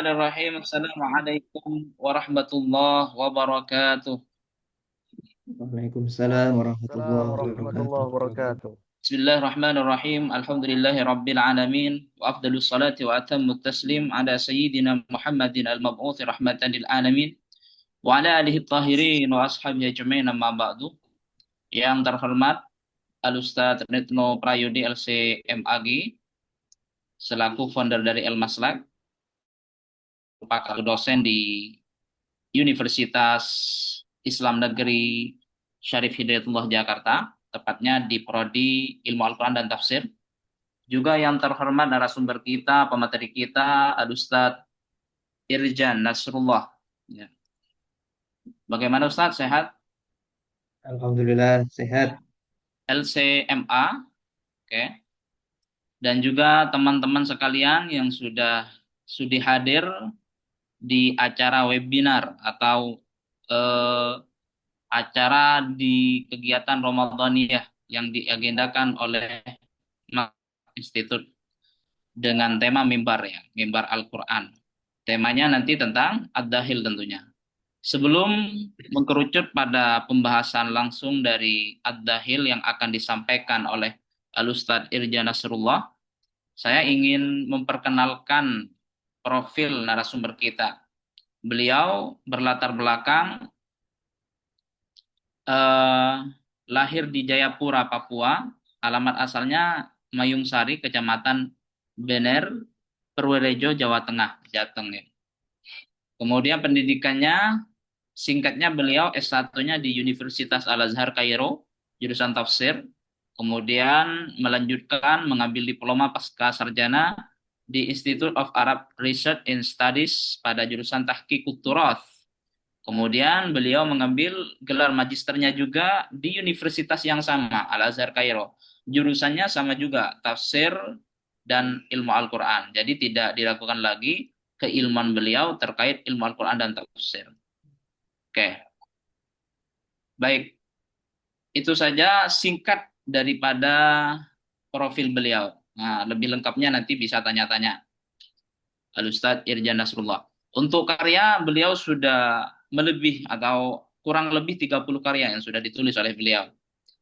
Bismillahirrahmanirrahim. Assalamualaikum warahmatullahi wabarakatuh. Waalaikumsalam Waalaikumsalam warahmatullahi warahmatullahi wabarakatuh. wabarakatuh. Bismillahirrahmanirrahim. Alhamdulillahi rabbil alamin wa afdalus salati wa atammut taslim ala sayyidina Muhammadin al-mab'uthi rahmatan lil alamin wa ala alihi tahirin wa ashabihi ajma'in amma ba'du. Yang terhormat Al-Ustaz Retno Prayudi LC MAG selaku founder dari El-Maslak, merupakan dosen di Universitas Islam Negeri Syarif Hidayatullah Jakarta, tepatnya di Prodi Ilmu Al-Quran dan Tafsir. Juga yang terhormat narasumber kita, pemateri kita, Al-Ustadz Irjan Nasrullah. Ya. Bagaimana Ustadz, sehat? Alhamdulillah sehat. LCMA, oke. Dan juga teman-teman sekalian yang sudah sudi hadir di acara webinar atau eh, acara di kegiatan Ramadaniyah yang diagendakan oleh Institut dengan tema mimbar ya, mimbar Al-Quran. Temanya nanti tentang Ad-Dahil tentunya. Sebelum mengkerucut pada pembahasan langsung dari Ad-Dahil yang akan disampaikan oleh Al-Ustadz Irja Nasrullah, saya ingin memperkenalkan profil narasumber kita. Beliau berlatar belakang eh, lahir di Jayapura, Papua. Alamat asalnya Mayung Sari, Kecamatan Bener, Purworejo, Jawa Tengah, Jateng ya. Kemudian pendidikannya singkatnya beliau S1-nya di Universitas Al-Azhar Kairo, jurusan tafsir. Kemudian melanjutkan mengambil diploma pasca sarjana di Institute of Arab Research and Studies pada jurusan Tahqiqut Turath. Kemudian beliau mengambil gelar magisternya juga di universitas yang sama, Al-Azhar Kairo. Jurusannya sama juga, tafsir dan ilmu Al-Quran. Jadi tidak dilakukan lagi keilmuan beliau terkait ilmu Al-Quran dan tafsir. Oke, baik. Itu saja singkat daripada profil beliau. Nah, lebih lengkapnya nanti bisa tanya-tanya Al-Ustadz Irjan Nasrullah. Untuk karya, beliau sudah melebih atau kurang lebih 30 karya yang sudah ditulis oleh beliau.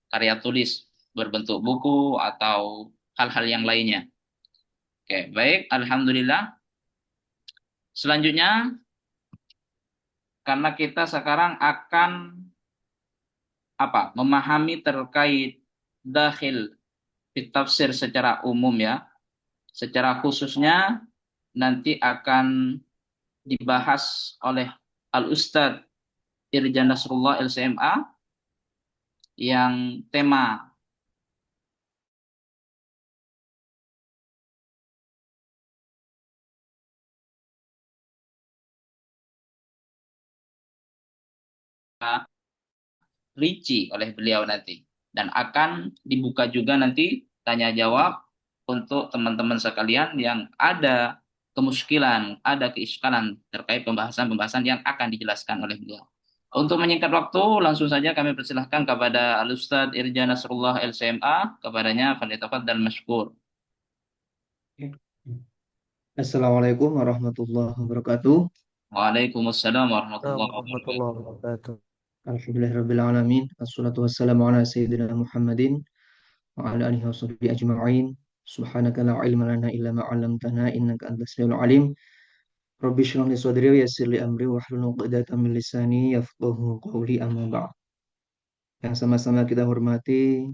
Karya tulis berbentuk buku atau hal-hal yang lainnya. Oke, baik. Alhamdulillah. Selanjutnya, karena kita sekarang akan memahami terkait dahil tafsir secara umum ya. Secara khususnya nanti akan dibahas oleh Al-Ustadz Irjan Nasrullah LCMA yang tema rinci oleh beliau nanti. Dan akan dibuka juga nanti tanya jawab untuk teman-teman sekalian yang ada kemuskilan, ada keiskalan terkait pembahasan-pembahasan yang akan dijelaskan oleh beliau. Untuk menyingkat waktu, langsung saja kami persilahkan kepada Al-Ustadz Irja Nasrullah LCMA, kepadanya falyatafaddal masykur. Assalamualaikum warahmatullahi wabarakatuh. Waalaikumsalam warahmatullahi Assalamualaikum wabarakatuh. warahmatullahi wabarakatuh. Alhamdulillahirabbil alamin. Wassalatu wassalamu ala sayyidina Muhammadin wa ala alihi washabbihi ajma'in. Subhanaka la ilma lana illa ma 'allamtana innaka antas samiul alim. Rabbi shrah li sadri wa yassir li amri wa hlul 'uqdatam min lisani yafqahu qawli amma ba'd. Yang sama-sama kita hormati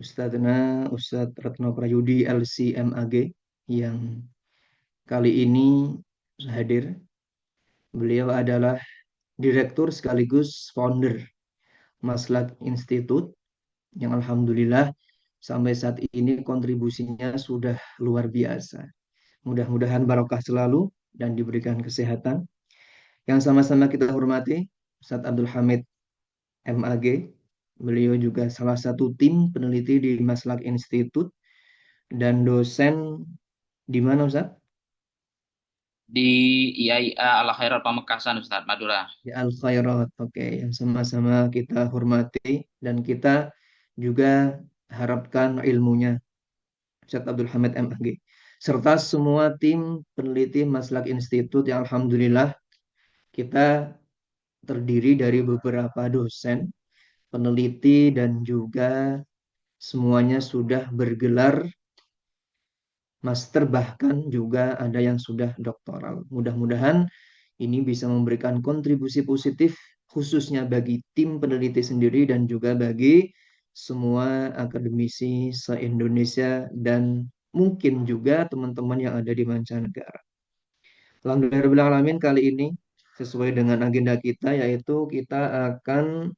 Ustadz Retno Prayudi LCMAG yang kali ini hadir. Beliau adalah direktur sekaligus founder Maslak Institute yang alhamdulillah sampai saat ini kontribusinya sudah luar biasa. Mudah-mudahan barokah selalu dan diberikan kesehatan. Yang sama-sama kita hormati Ustadz Abdul Hamid MAG. Beliau juga salah satu tim peneliti di Maslak Institute dan dosen di mana Ustadz? Di IAIA Al Khairat Pamekasan, Ustadz Madura. Di Al Khairat. Oke, yang sama-sama kita hormati dan kita juga harapkan ilmunya Ustadz Abdul Hamid MAG. serta semua tim peneliti Maslak Institut yang alhamdulillah kita terdiri dari beberapa dosen, peneliti, dan juga semuanya sudah bergelar master, bahkan juga ada yang sudah doktoral. Mudah-mudahan ini bisa memberikan kontribusi positif khususnya bagi tim peneliti sendiri dan juga bagi semua akademisi se-Indonesia dan mungkin juga teman-teman yang ada di mancanegara. Alhamdulillahirrahmanirrahim, kali ini sesuai dengan agenda kita, yaitu kita akan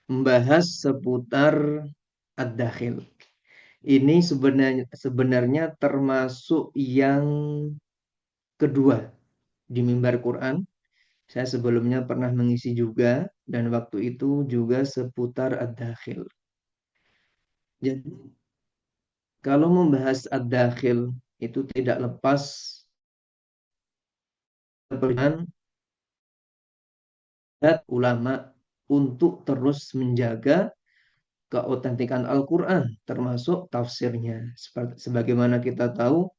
membahas seputar ad-dakhil. Ini sebenarnya termasuk yang kedua di mimbar Quran. Saya sebelumnya pernah mengisi juga dan waktu itu juga seputar ad-dakhil. Jadi kalau membahas ad-dakhil itu tidak lepas dengan ulama untuk terus menjaga keautentikan Al-Quran termasuk tafsirnya. Sebagaimana kita tahu,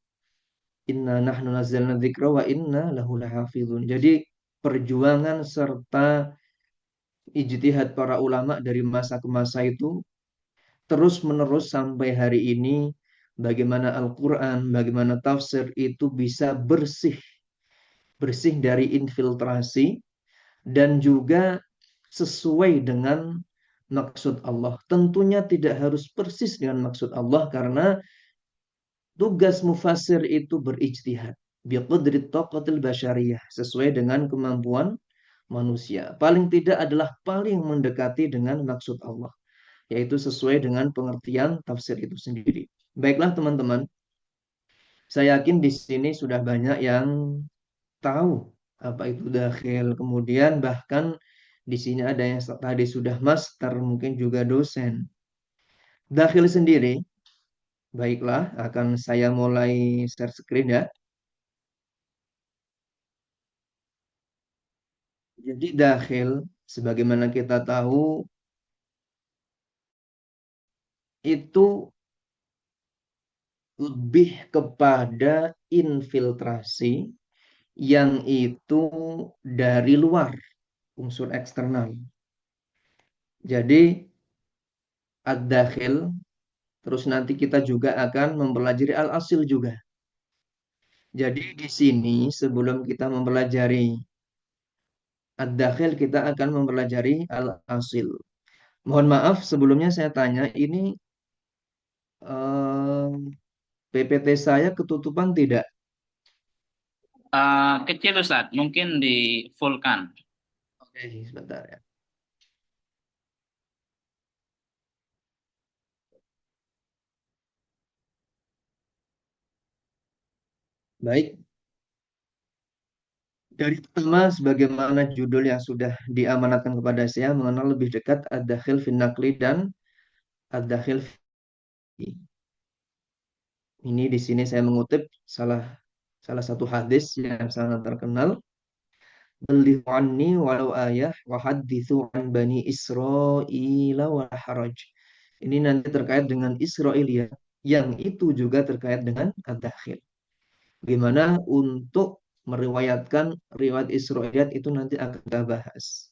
inna nahnu nazzalna dzikra wa inna lahu lahafizun. Jadi perjuangan serta ijtihad para ulama dari masa ke masa itu terus menerus sampai hari ini, bagaimana Al-Quran, bagaimana tafsir itu bisa bersih, bersih dari infiltrasi dan juga sesuai dengan maksud Allah. Tentunya tidak harus persis dengan maksud Allah karena tugas mufassir itu berijtihad biqadri taqatil basyariyah, sesuai dengan kemampuan manusia. Paling tidak adalah paling mendekati dengan maksud Allah, yaitu sesuai dengan pengertian tafsir itu sendiri. Baiklah teman-teman, saya yakin di sini sudah banyak yang tahu apa itu dakhil. Kemudian bahkan di sini ada yang tadi sudah master, mungkin juga dosen. Dakhil sendiri, baiklah, akan saya mulai share screen ya. Jadi dakhil, sebagaimana kita tahu, itu lebih kepada infiltrasi yang itu dari luar, unsur eksternal. Jadi ad-dakhil, terus nanti kita juga akan mempelajari al-asil juga. Jadi di sini sebelum kita mempelajari ad-dakhil, kita akan mempelajari al-asil. Mohon maaf sebelumnya saya tanya, ini eh, PPT saya ketutupan tidak? Kecil Ustaz, mungkin di fullkan. Oke, sebentar ya. Baik, dari pertama sebagaimana judul yang sudah diamanatkan kepada saya, mengenal lebih dekat ad-dakhil fin naqli dan ad-dakhil fi. Ini di sini saya mengutip salah salah satu hadis yang sangat terkenal. Ballighu anni walau ayah wa hadithu an bani Israila wa haraj. Ini nanti terkait dengan Israiliyat, yang itu juga terkait dengan ad-dakhil. Gimana untuk meriwayatkan riwayat Israiliyat itu nanti akan kita bahas.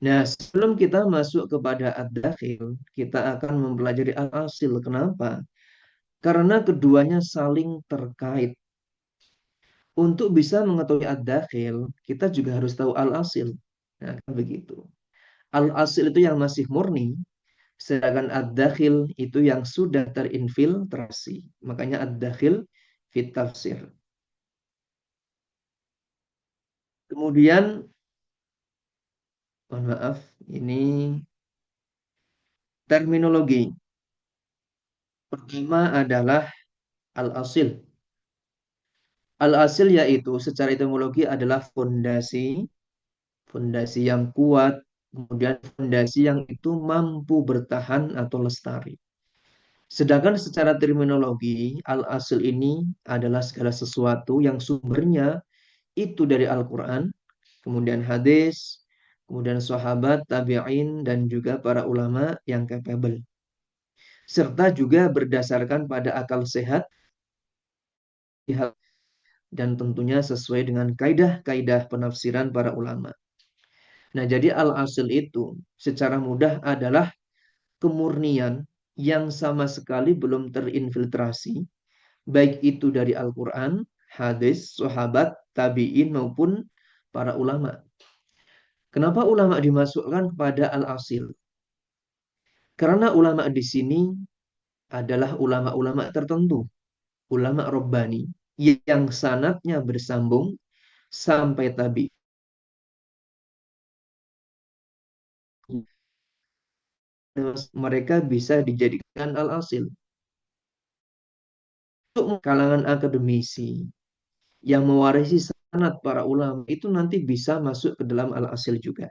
Nah, sebelum kita masuk kepada ad-dakhil, kita akan mempelajari al-asil. Kenapa? Karena keduanya saling terkait. Untuk bisa mengetahui ad-dakhil, kita juga harus tahu al-asil. Nah, kan begitu. Al-asil itu yang masih murni, sedangkan ad-dakhil itu yang sudah terinfiltrasi. Makanya ad-dakhil fit tafsir. Kemudian, mohon maaf, ini terminologi. Pertama adalah al-asil. Al-asil yaitu secara etimologi adalah fondasi, fondasi yang kuat, kemudian fondasi yang itu mampu bertahan atau lestari. Sedangkan secara terminologi, al-asil ini adalah segala sesuatu yang sumbernya itu dari Al-Quran, kemudian hadis, kemudian sahabat, tabi'in, dan juga para ulama yang capable. serta juga berdasarkan pada akal sehat dan tentunya sesuai dengan kaidah-kaidah penafsiran para ulama. Nah, jadi al-asil itu secara mudah adalah kemurnian yang sama sekali belum terinfiltrasi, baik itu dari Al-Quran, hadis, sahabat, tabi'in maupun para ulama. Kenapa ulama dimasukkan pada al-asil? Karena ulama di sini adalah ulama-ulama tertentu, ulama Rabbani yang sanatnya bersambung sampai tabi'in. Mereka bisa dijadikan al-asil. Untuk kalangan akademisi yang mewarisi sanad para ulama itu nanti bisa masuk ke dalam al-asil juga.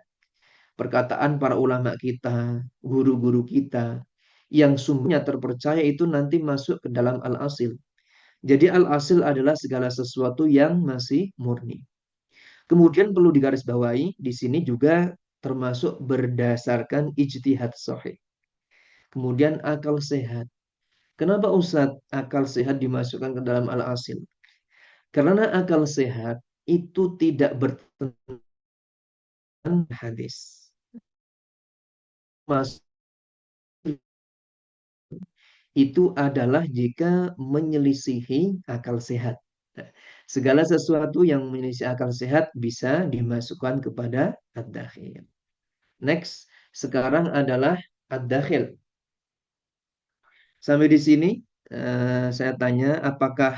Perkataan para ulama kita, guru-guru kita, yang sumbernya terpercaya itu nanti masuk ke dalam al-asil. Jadi al-asil adalah segala sesuatu yang masih murni. Kemudian perlu digarisbawahi, di sini juga termasuk berdasarkan ijtihad sahih. Kemudian akal sehat. Kenapa Ustadz akal sehat dimasukkan ke dalam al-asil? Karena akal sehat itu tidak bertentangan hadis. Mas itu adalah jika menyelisihi akal sehat. Nah, segala sesuatu yang menyelisih akal sehat bisa dimasukkan kepada ad-dakhil. Next, sekarang adalah ad-dakhil. Sampai di sini saya tanya, apakah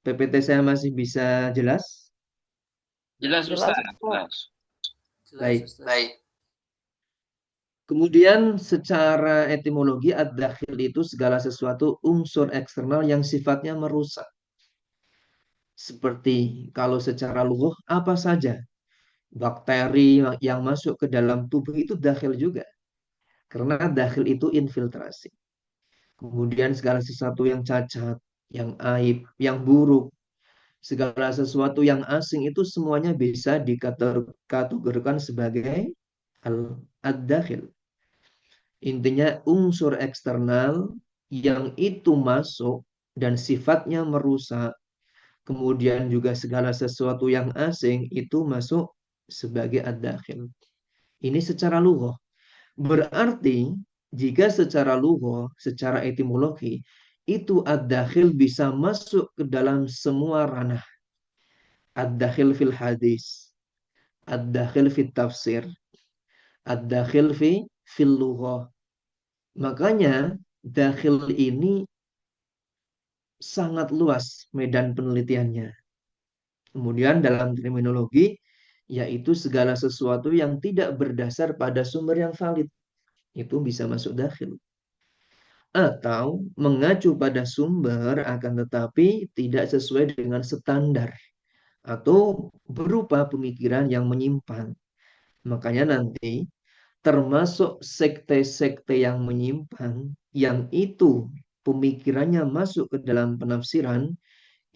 PPT saya masih bisa jelas? Jelas Jelas, Ustaz, Ustaz. jelas. Baik. Baik. Kemudian secara etimologi ad-dakhil itu segala sesuatu unsur eksternal yang sifatnya merusak. Seperti kalau secara lughah apa saja bakteri yang masuk ke dalam tubuh itu dakhil juga. Karena dakhil itu infiltrasi. Kemudian segala sesuatu yang cacat, yang aib, yang buruk, segala sesuatu yang asing itu semuanya bisa dikategorikan sebagai ad-dakhil. Intinya unsur eksternal yang itu masuk dan sifatnya merusak, kemudian juga segala sesuatu yang asing itu masuk sebagai ad-dakhil. Ini secara lughah. Berarti jika secara lughah, secara etimologi, itu ad-dakhil bisa masuk ke dalam semua ranah. Ad-dakhil fil hadis, ad-dakhil fil tafsir, ad-dakhil fil lughah. Makanya dakhil ini sangat luas medan penelitiannya. Kemudian dalam kriminologi, yaitu segala sesuatu yang tidak berdasar pada sumber yang valid. Itu bisa masuk dakhil. Atau mengacu pada sumber akan tetapi tidak sesuai dengan standar. Atau berupa pemikiran yang menyimpang. Makanya nanti termasuk sekte-sekte yang menyimpang, yang itu pemikirannya masuk ke dalam penafsiran,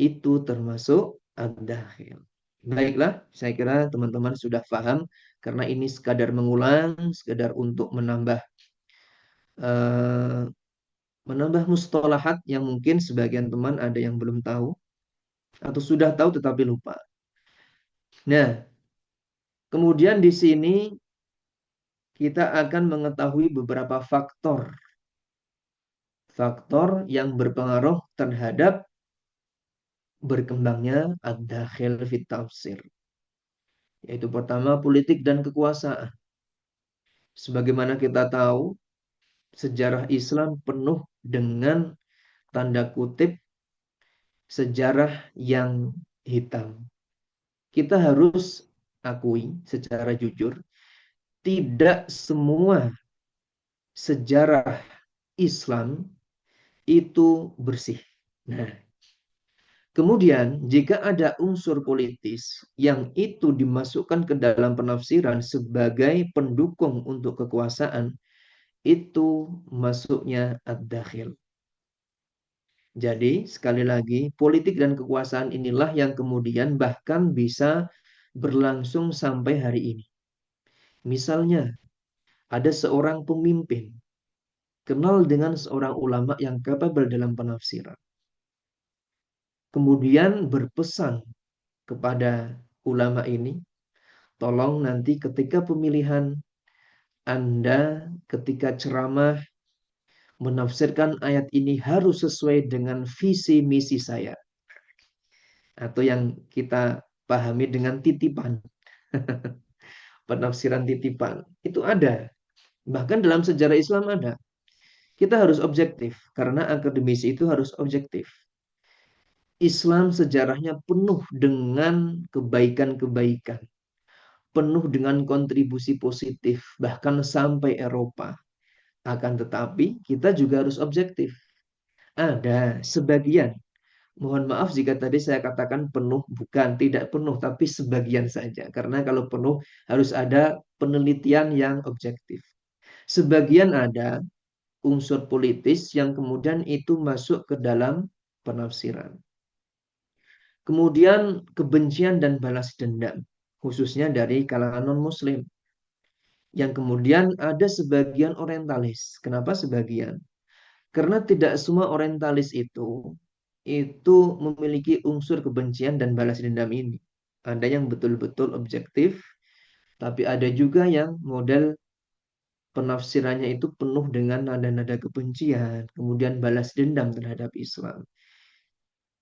itu termasuk ad-dakhil. Baiklah, saya kira teman-teman sudah paham, karena ini sekadar mengulang, sekadar untuk eh, menambah mustalahat yang mungkin sebagian teman ada yang belum tahu, atau sudah tahu tetapi lupa. Nah, kemudian di sini kita akan mengetahui beberapa faktor yang berpengaruh terhadap berkembangnya ad-dakhil fit tafsir. Yaitu pertama politik dan kekuasaan. Sebagaimana kita tahu, sejarah Islam penuh dengan tanda kutip sejarah yang hitam. Kita harus akui secara jujur, tidak semua sejarah Islam itu bersih. Nah, kemudian jika ada unsur politis yang itu dimasukkan ke dalam penafsiran sebagai pendukung untuk kekuasaan, itu masuknya ad-dakhil. Jadi sekali lagi politik dan kekuasaan inilah yang kemudian bahkan bisa berlangsung sampai hari ini. Misalnya ada seorang pemimpin kenal dengan seorang ulama yang capable dalam penafsiran. Kemudian berpesan kepada ulama ini, tolong nanti ketika pemilihan Anda, ketika ceramah, menafsirkan ayat ini harus sesuai dengan visi misi saya. Atau yang kita pahami dengan titipan. Penafsiran titipan. Itu ada. Bahkan dalam sejarah Islam ada. Kita harus objektif. Karena akademisi itu harus objektif. Islam sejarahnya penuh dengan kebaikan-kebaikan. Penuh dengan kontribusi positif. Bahkan sampai Eropa. Akan tetapi kita juga harus objektif. Ada sebagian. Mohon maaf jika tadi saya katakan penuh, bukan, tidak penuh, tapi sebagian saja. Karena kalau penuh harus ada penelitian yang objektif. Sebagian ada unsur politis yang kemudian itu masuk ke dalam penafsiran. Kemudian kebencian dan balas dendam, khususnya dari kalangan non-muslim. Yang kemudian ada sebagian orientalis. Kenapa sebagian? Karena tidak semua orientalis itu memiliki unsur kebencian dan balas dendam ini. Ada yang betul-betul objektif, tapi ada juga yang model penafsirannya itu penuh dengan nada-nada kebencian, kemudian balas dendam terhadap Islam.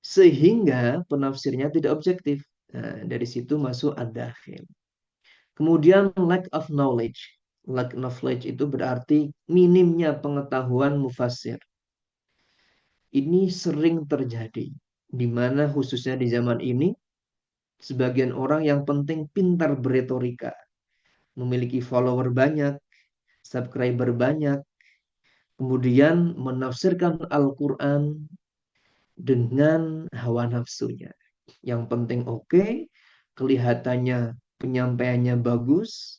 Sehingga penafsirnya tidak objektif. Nah, dari situ masuk ad-dakhil. Kemudian lack of knowledge. Lack of knowledge itu berarti minimnya pengetahuan mufassir. Ini sering terjadi, di mana khususnya di zaman ini, sebagian orang yang penting pintar beretorika, memiliki follower banyak, subscriber banyak, kemudian menafsirkan Al-Quran dengan hawa nafsunya. Yang penting oke, kelihatannya penyampaiannya bagus,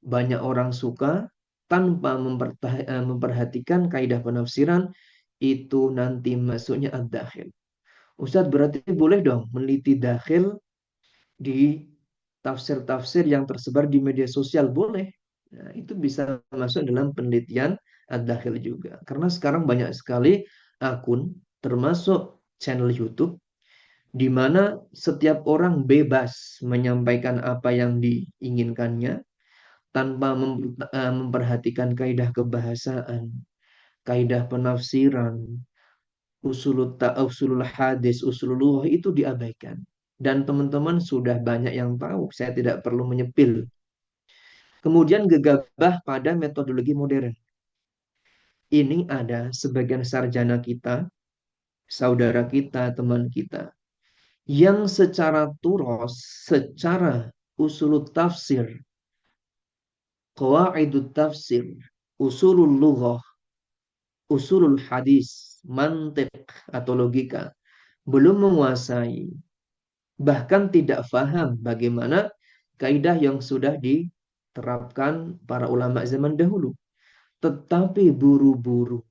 banyak orang suka, tanpa memperhatikan kaidah penafsiran, itu nanti masuknya ad-dakhil. Ustadz berarti boleh dong meneliti dakhil di tafsir-tafsir yang tersebar di media sosial, boleh. Nah, itu bisa masuk dalam penelitian ad-dakhil juga. Karena sekarang banyak sekali akun, termasuk channel YouTube, di mana setiap orang bebas menyampaikan apa yang diinginkannya tanpa memperhatikan kaidah kebahasaan, kaidah penafsiran, usulul hadis, usulul itu diabaikan. Dan teman-teman sudah banyak yang tahu, saya tidak perlu menyepil. Kemudian gegabah pada metodologi modern. Ini ada sebagian sarjana kita, saudara kita, teman kita, yang secara turos, secara usulul tafsir, qawaidut tafsir, usulul lughah, usulul hadis, mantiq atau logika, belum menguasai, bahkan tidak faham bagaimana kaidah yang sudah diterapkan para ulama zaman dahulu. Tetapi buru-buru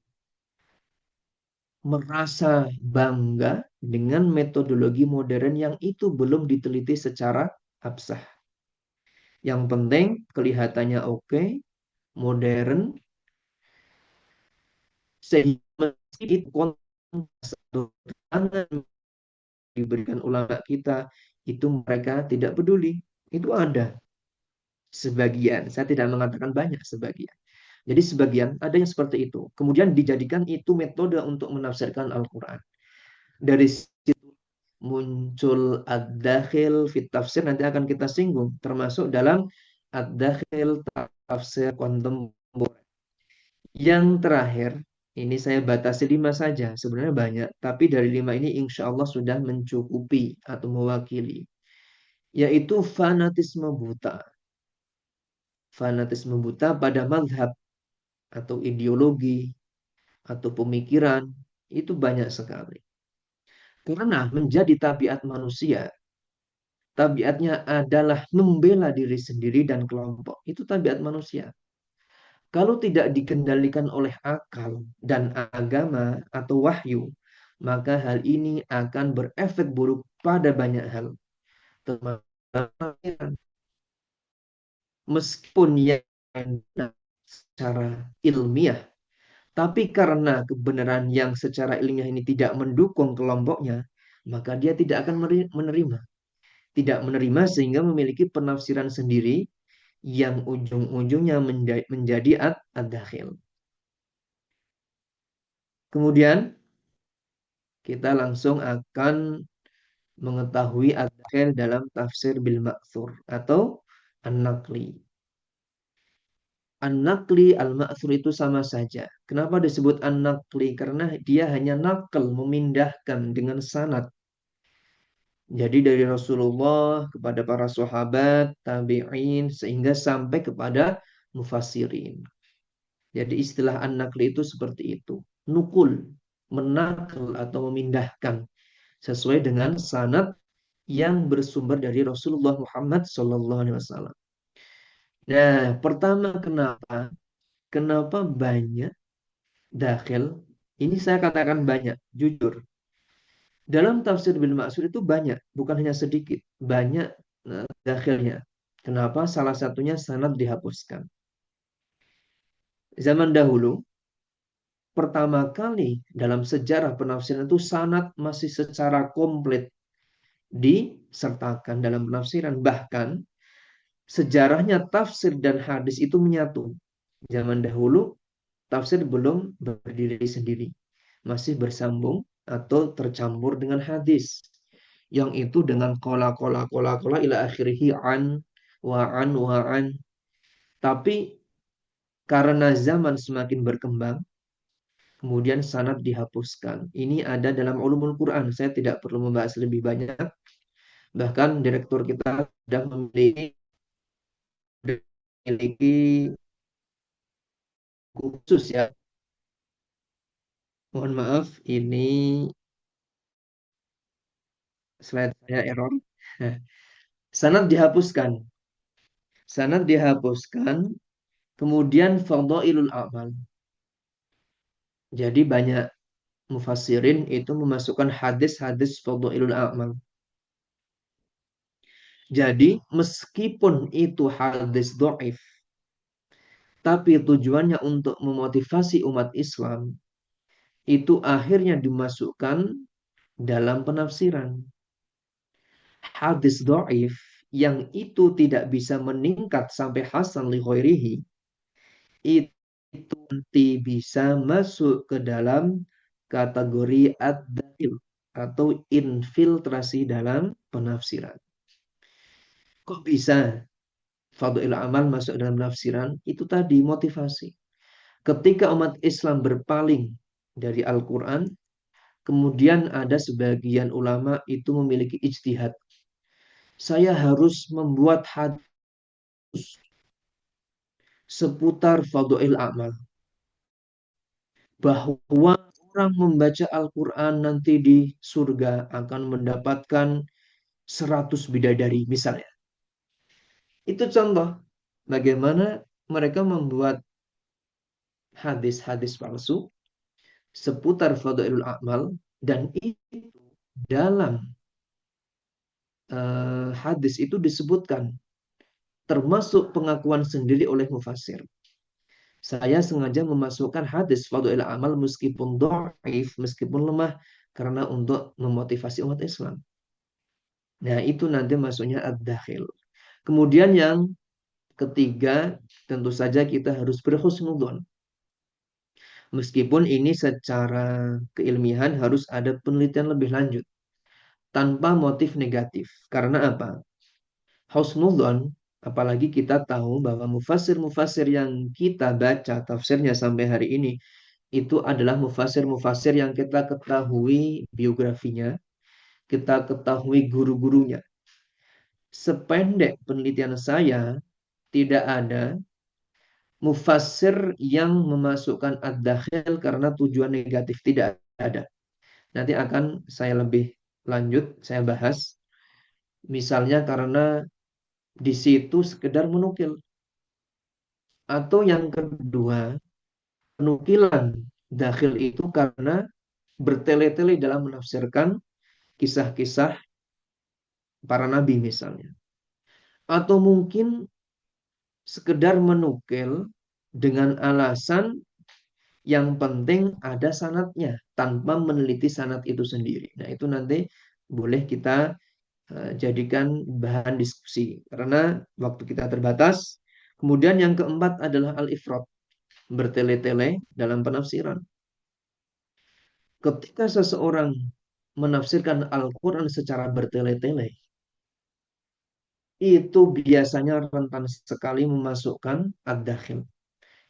merasa bangga dengan metodologi modern yang itu belum diteliti secara absah. Yang penting kelihatannya oke, modern, sehingga itu konteks diberikan ulama kita, itu mereka tidak peduli. Itu ada sebagian, saya tidak mengatakan banyak, sebagian. Jadi sebagian ada yang seperti itu. Kemudian dijadikan itu metode untuk menafsirkan Al-Quran. Dari situ muncul ad-dakhil fit tafsir, nanti akan kita singgung. Termasuk dalam ad-dakhil tafsir kontemporer. Yang terakhir, ini saya batasi 5 saja. Sebenarnya banyak. Tapi dari 5 ini insya Allah sudah mencukupi atau mewakili. Yaitu fanatisme buta. Fanatisme buta pada madhab atau ideologi atau pemikiran itu banyak sekali. Karena menjadi tabiat manusia, tabiatnya adalah membela diri sendiri dan kelompok. Itu tabiat manusia. Kalau tidak dikendalikan oleh akal dan agama atau wahyu, maka hal ini akan berefek buruk pada banyak hal. Meskipun yang secara ilmiah Tapi karena kebenaran yang secara ilmiah ini tidak mendukung kelompoknya, maka dia tidak akan menerima. Tidak menerima sehingga memiliki penafsiran sendiri yang ujung-ujungnya menjadi ad-dakhil. Kemudian kita langsung akan mengetahui ad-dakhil dalam tafsir bil ma'thur atau an-naqli. An-naqli al-ma'thur itu sama saja. Kenapa disebut an-naqli? Karena dia hanya nakal, memindahkan dengan sanad. Jadi dari Rasulullah kepada para sahabat, tabi'in, sehingga sampai kepada mufassirin. Jadi istilah an-naqli itu seperti itu. Nukul, menakal atau memindahkan sesuai dengan sanad yang bersumber dari Rasulullah Muhammad SAW. Nah, pertama kenapa? Kenapa banyak dakhil? Ini saya katakan banyak, jujur. Dalam tafsir bil maksud itu banyak, bukan hanya sedikit, banyak dakhilnya. Kenapa? Salah satunya sanad dihapuskan. Zaman dahulu, pertama kali dalam sejarah penafsiran itu sanad masih secara komplit disertakan dalam penafsiran. Bahkan sejarahnya tafsir dan hadis itu menyatu. Zaman dahulu tafsir belum berdiri sendiri, masih bersambung atau tercampur dengan hadis. Yang itu dengan kola ila akhirihi an. Tapi karena zaman semakin berkembang, kemudian sanad dihapuskan. Ini ada dalam ulumul Quran. Saya tidak perlu membahas lebih banyak. Bahkan direktur kita sudah memiliki khusus ya. Mohon maaf, ini slide saya error. Sanad dihapuskan. Sanad dihapuskan. Kemudian fadhailul amal. Jadi banyak mufassirin itu memasukkan hadis-hadis fadhailul amal. Jadi meskipun itu hadis do'if, tapi tujuannya untuk memotivasi umat Islam, itu akhirnya dimasukkan dalam penafsiran. Hadis do'if yang itu tidak bisa meningkat sampai hasan li ghairihi, itu nanti bisa masuk ke dalam kategori ad-dalil atau infiltrasi dalam penafsiran. Kok bisa fadhil amal masuk dalam penafsiran? Itu tadi motivasi. Ketika umat Islam berpaling dari Al-Quran, kemudian ada sebagian ulama itu memiliki ijtihad. Saya harus membuat hadis seputar fadhil amal. Bahwa orang membaca Al-Quran nanti di surga akan mendapatkan 100 bidadari misalnya. Itu contoh bagaimana mereka membuat hadis-hadis palsu seputar fadhilul amal, dan itu dalam hadis itu disebutkan termasuk pengakuan sendiri oleh mufassir. Saya sengaja memasukkan hadis fadhilul amal meskipun dhaif, meskipun lemah, karena untuk memotivasi umat Islam. Nah, itu nanti masuknya ad-dakhil. Kemudian yang ketiga, tentu saja kita harus berhusnudzon. Meskipun ini secara keilmiahan harus ada penelitian lebih lanjut. Tanpa motif negatif. Karena apa? Husnudzon, apalagi kita tahu bahwa mufasir-mufasir yang kita baca tafsirnya sampai hari ini, itu adalah mufasir-mufasir yang kita ketahui biografinya, kita ketahui guru-gurunya. Sependek penelitian saya, tidak ada mufassir yang memasukkan ad-dakhil karena tujuan negatif. Tidak ada. Nanti akan saya lebih lanjut, saya bahas. Misalnya karena di situ sekedar menukil. Atau yang kedua, penukilan dakhil itu karena bertele-tele dalam menafsirkan kisah-kisah para nabi misalnya. Atau mungkin sekedar menukil dengan alasan Yang penting ada sanadnya tanpa meneliti sanad itu sendiri. Nah, itu nanti boleh kita jadikan bahan diskusi karena waktu kita terbatas. Kemudian yang keempat adalah al-ifrat, bertele-tele dalam penafsiran. Ketika seseorang menafsirkan Al-Quran secara bertele-tele, itu biasanya rentan sekali memasukkan ad-dakhil.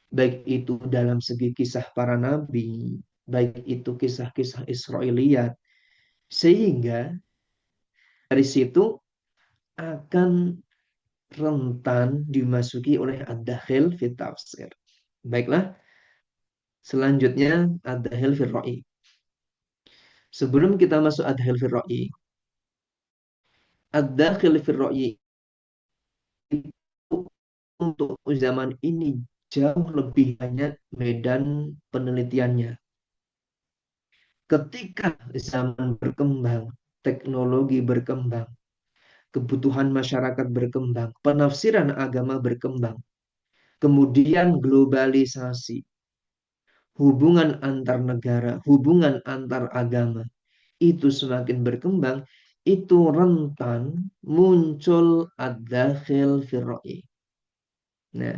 Baik itu dalam segi kisah para nabi, baik itu kisah-kisah Israiliyat. Sehingga dari situ akan rentan dimasuki oleh ad-dakhil fit tafsir. Baiklah, selanjutnya ad-dakhil fil ra'i. Sebelum kita masuk ad-dakhil fil ra'i, ad-dakhil fil ra'i itu untuk zaman ini jauh lebih banyak medan penelitiannya. Ketika zaman berkembang, teknologi berkembang, kebutuhan masyarakat berkembang, penafsiran agama berkembang, kemudian globalisasi, hubungan antar negara, hubungan antar agama, itu semakin berkembang, itu rentan muncul ad-dakhil firra'i. Nah,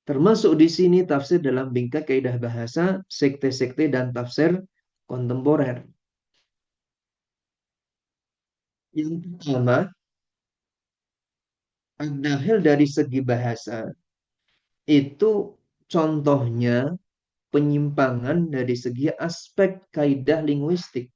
termasuk di sini tafsir dalam bingkai kaidah bahasa, sekte-sekte dan tafsir kontemporer. Yang pertama, ad-dakhil dari segi bahasa itu contohnya penyimpangan dari segi aspek kaidah linguistik.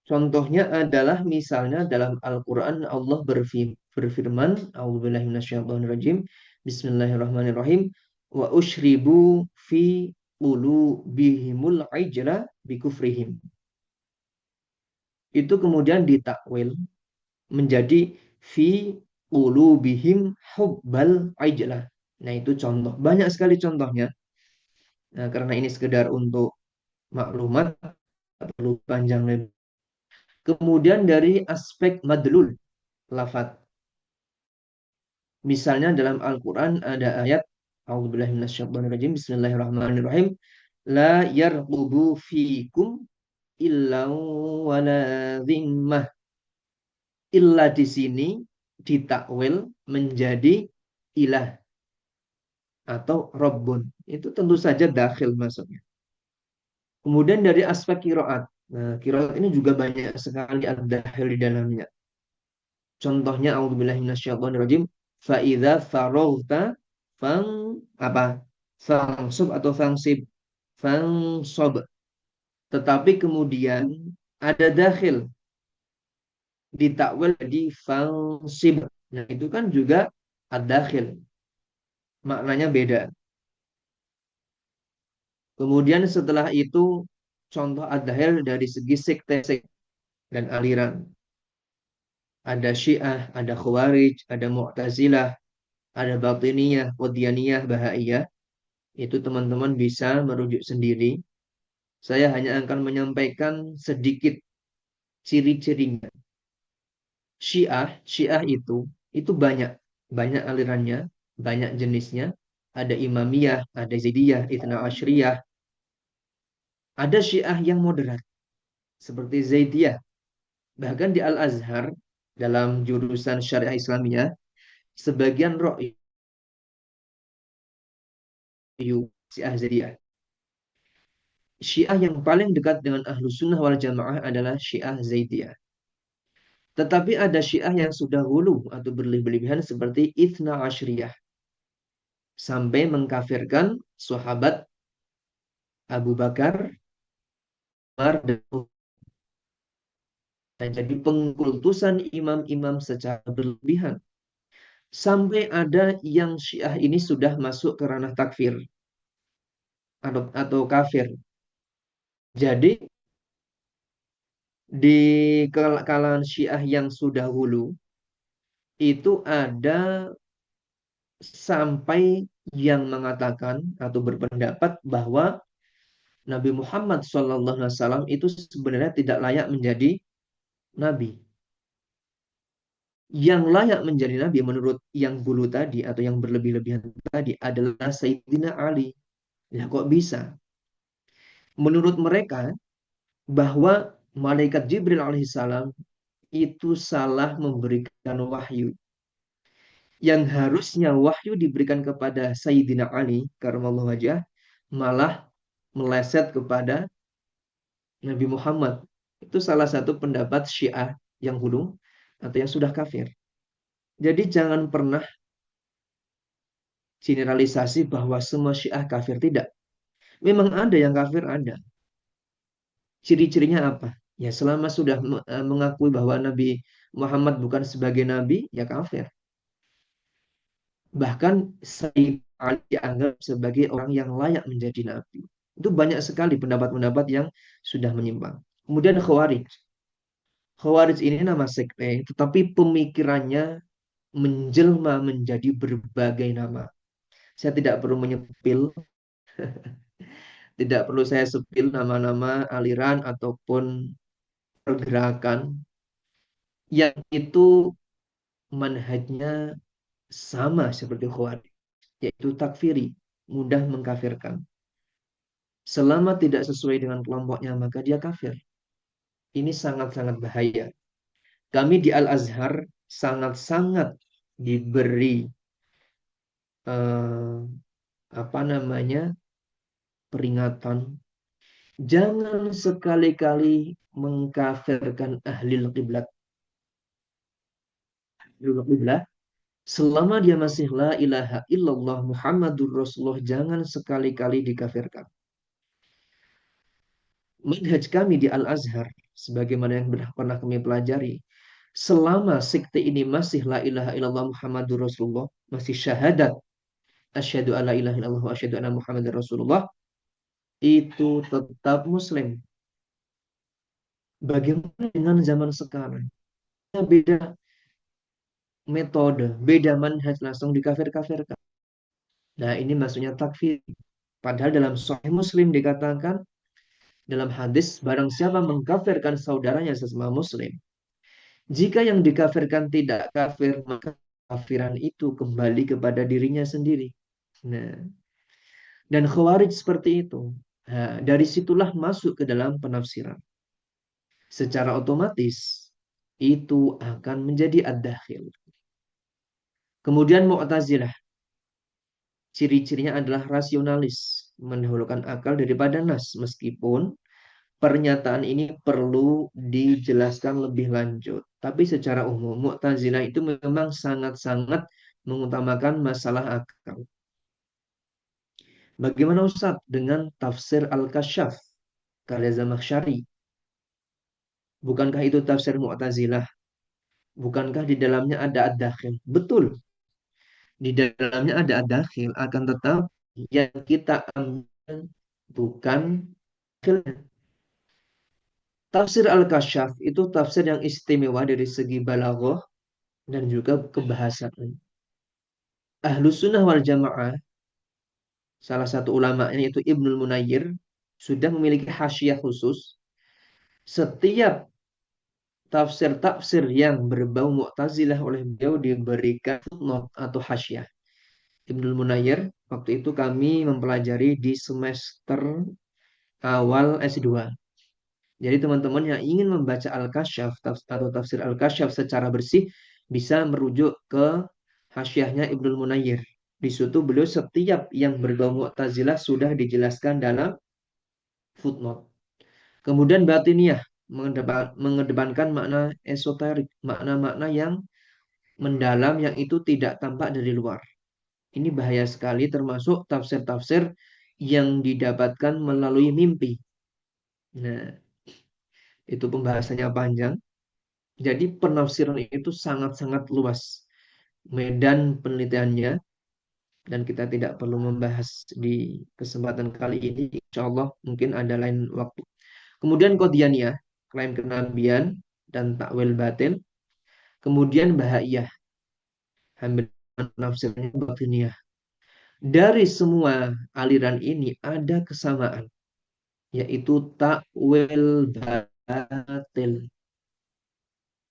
Contohnya adalah misalnya dalam Al-Quran Allah berfirman, A'udzubillahi minasyaitonirrajim, Bismillahirrahmanirrahim, wa ushribu fi qulubihimul ijla bikufrihim. Itu kemudian ditakwil menjadi fi qulubihim hubbal ijla. Nah, itu contoh. Banyak sekali contohnya. Nah, karena ini sekedar untuk maklumat, perlu panjang lebar. Kemudian dari aspek madlul, lafadz. Misalnya dalam Al-Quran ada ayat A'udzubillahiminasyaitonirrajim Bismillahirrahmanirrahim La yarqubu fikum illa wala dhimmah. Illa di sini ditakwil menjadi ilah atau Rabbun. Itu tentu saja dakhil masuknya. Kemudian dari aspek kiroat. Nah, kiroat ini juga banyak sekali ad-dakhil di dalamnya. Contohnya a'udzubillahiminasyaitonirrajim fa idza faraghta fang apa? Fangsub atau fangsib. Fangsob. Tetapi kemudian ada dakhil ditakwil di fangsib. Nah, itu kan juga ad-dakhil. Maknanya beda. Kemudian setelah itu contoh ad-dakhil dari segi sekte dan aliran. Ada Syiah, ada Khawarij, ada Mu'tazilah, ada Batiniyah, Qadianiyah, Bahaiyah. Itu teman-teman bisa merujuk sendiri. Saya hanya akan menyampaikan sedikit ciri-cirinya. Syiah itu banyak, banyak alirannya, banyak jenisnya. Ada Imamiyah, ada Zaidiyah, Itsna Asyriyah. Ada Syiah yang moderat, seperti Zaidiyah. Bahkan di Al-Azhar, dalam jurusan Syariah Islamiyah, sebagian Ra'yu Syiah Zaidiyah. Syiah yang paling dekat dengan Ahlus Sunnah wal Jamaah adalah Syiah Zaidiyah. Tetapi ada Syiah yang sudah hulu atau berlebihan seperti Itsna Asyriyah. Sampai mengkafirkan sahabat Abu Bakar, Umar, dan jadi pengkultusan imam-imam secara berlebihan. Sampai ada yang Syiah ini sudah masuk ke ranah takfir atau kafir. Jadi di kalangan Syiah yang sudah hulu itu ada sampai yang mengatakan atau berpendapat bahwa Nabi Muhammad SAW itu sebenarnya tidak layak menjadi nabi. Yang layak menjadi nabi menurut yang bulu tadi atau yang berlebih-lebihan tadi adalah Sayyidina Ali. Ya kok bisa? Menurut mereka bahwa malaikat Jibril alaihissalam itu salah memberikan wahyu. Yang harusnya wahyu diberikan kepada Sayyidina Ali karramallahu wajah malah meleset kepada Nabi Muhammad. Itu salah satu pendapat Syiah yang hulu atau yang sudah kafir. Jadi jangan pernah generalisasi bahwa semua Syiah kafir, tidak. Memang ada yang kafir, ada. Ciri-cirinya apa? Ya selama sudah mengakui bahwa Nabi Muhammad bukan sebagai nabi, ya kafir. Bahkan Sayyid Ali dianggap sebagai orang yang layak menjadi nabi. Itu banyak sekali pendapat-pendapat yang sudah menyimpang. Kemudian Khawarij. Khawarij ini nama sekte, tetapi pemikirannya menjelma menjadi berbagai nama. Saya tidak perlu menyepil, tidak perlu saya sepil nama-nama aliran ataupun pergerakan yang itu manhajnya sama seperti Khawarij, yaitu takfiri, mudah mengkafirkan. Selama tidak sesuai dengan kelompoknya, maka dia kafir. Ini sangat-sangat bahaya. Kami di Al-Azhar sangat-sangat diberi eh, apa namanya peringatan. Jangan sekali-kali mengkafirkan ahli qiblat. Ahli qiblat, selama dia masih la ilaha illallah Muhammadur Rasulullah, jangan sekali-kali dikafirkan. Manhaj kami di Al-Azhar, sebagaimana yang pernah kami pelajari, selama sekte ini masih la ilaha illallah Muhammadur Rasulullah, masih syahadat, asyhadu alla ilaha illallah wa asyhadu anna Muhammadar Rasulullah, itu tetap muslim. Bagaimana dengan zaman sekarang? Beda metode, beda manhaj, langsung dikafir-kafirkan. Nah, ini maksudnya takfir. Padahal dalam Sahih Muslim dikatakan, dalam hadis, barang siapa mengkafirkan saudaranya sesama Muslim, jika yang dikafirkan tidak kafir, maka kafiran itu kembali kepada dirinya sendiri. Nah, dan Khawarij seperti itu. Nah, dari situlah masuk ke dalam penafsiran. Secara otomatis, itu akan menjadi ad-dakhil. Kemudian Mu'tazilah. Ciri-cirinya adalah rasionalis, mendahulukan akal daripada nas, meskipun pernyataan ini perlu dijelaskan lebih lanjut. Tapi secara umum, Mu'tazilah itu memang sangat-sangat mengutamakan masalah akal. Bagaimana Ustaz dengan tafsir Al-Kasyaf karya Zamakhsyari? Bukankah itu tafsir Mu'tazilah? Bukankah di dalamnya ada ad-dakhil? Betul, di dalamnya ada ad-dakhil, akan tetap yang kita ambil bukan dakhilnya. Tafsir Al-Kasyaf itu tafsir yang istimewa dari segi balaghah dan juga kebahasaan. Ahlus Sunnah wal Jamaah, salah satu ulamanya yaitu Ibnul Munayyir, sudah memiliki hasyiah khusus. Setiap tafsir-tafsir yang berbau Mu'tazilah oleh beliau diberikan footnote atau hasyiah. Ibnul Munayyir, waktu itu kami mempelajari di semester awal S2. Jadi teman-teman yang ingin membaca Al-Kasyaf atau tafsir Al-Kasyaf secara bersih bisa merujuk ke hasyiahnya Ibnul Munayyir. Di situ beliau setiap yang berbau Mu'tazilah sudah dijelaskan dalam footnote. Kemudian Batiniyah mengedepankan makna esoterik, makna-makna yang mendalam yang itu tidak tampak dari luar. Ini bahaya sekali, termasuk tafsir-tafsir yang didapatkan melalui mimpi. Nah, itu pembahasannya panjang. Jadi penafsiran itu sangat-sangat luas medan penelitiannya, dan kita tidak perlu membahas di kesempatan kali ini. Insya Allah mungkin ada lain waktu. Kemudian Qadianiyah, klaim kenabian dan takwil batil. Kemudian Bahaiyah, hampir penafsirannya Batiniyah. Dari semua aliran ini ada kesamaan, yaitu takwil batil.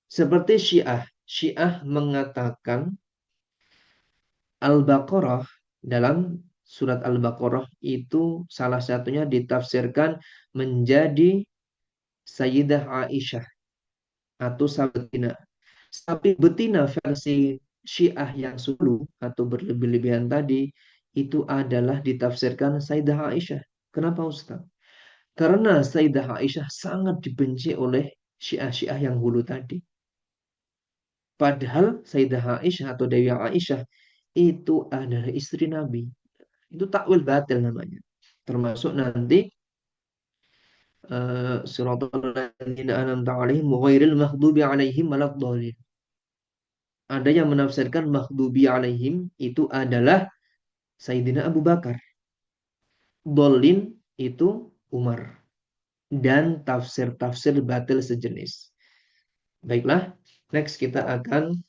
Seperti Syiah. Syiah mengatakan Al-Baqarah dalam surat Al-Baqarah itu salah satunya ditafsirkan menjadi Sayyidah Aisyah atau Sabatina. Tapi betina versi Syiah yang sulu atau berlebih-lebihan tadi itu adalah ditafsirkan Sayyidah Aisyah. Kenapa Ustaz? Karena Sayyidah Aisyah sangat dibenci oleh Syiah-Syiah yang hulu tadi. Padahal Sayyidah Aisyah atau Dewi Aisyah itu adalah istri Nabi. Itu takwil batil namanya. Termasuk nanti siratal ladzina an'amta 'alaihim ghairil maghdubi 'alaihim waladdallin. Ada yang menafsirkan maghdubi 'alaihim itu adalah Sayyidina Abu Bakar. Dolin itu Umar. Dan tafsir-tafsir batil sejenis. Baiklah, next kita akan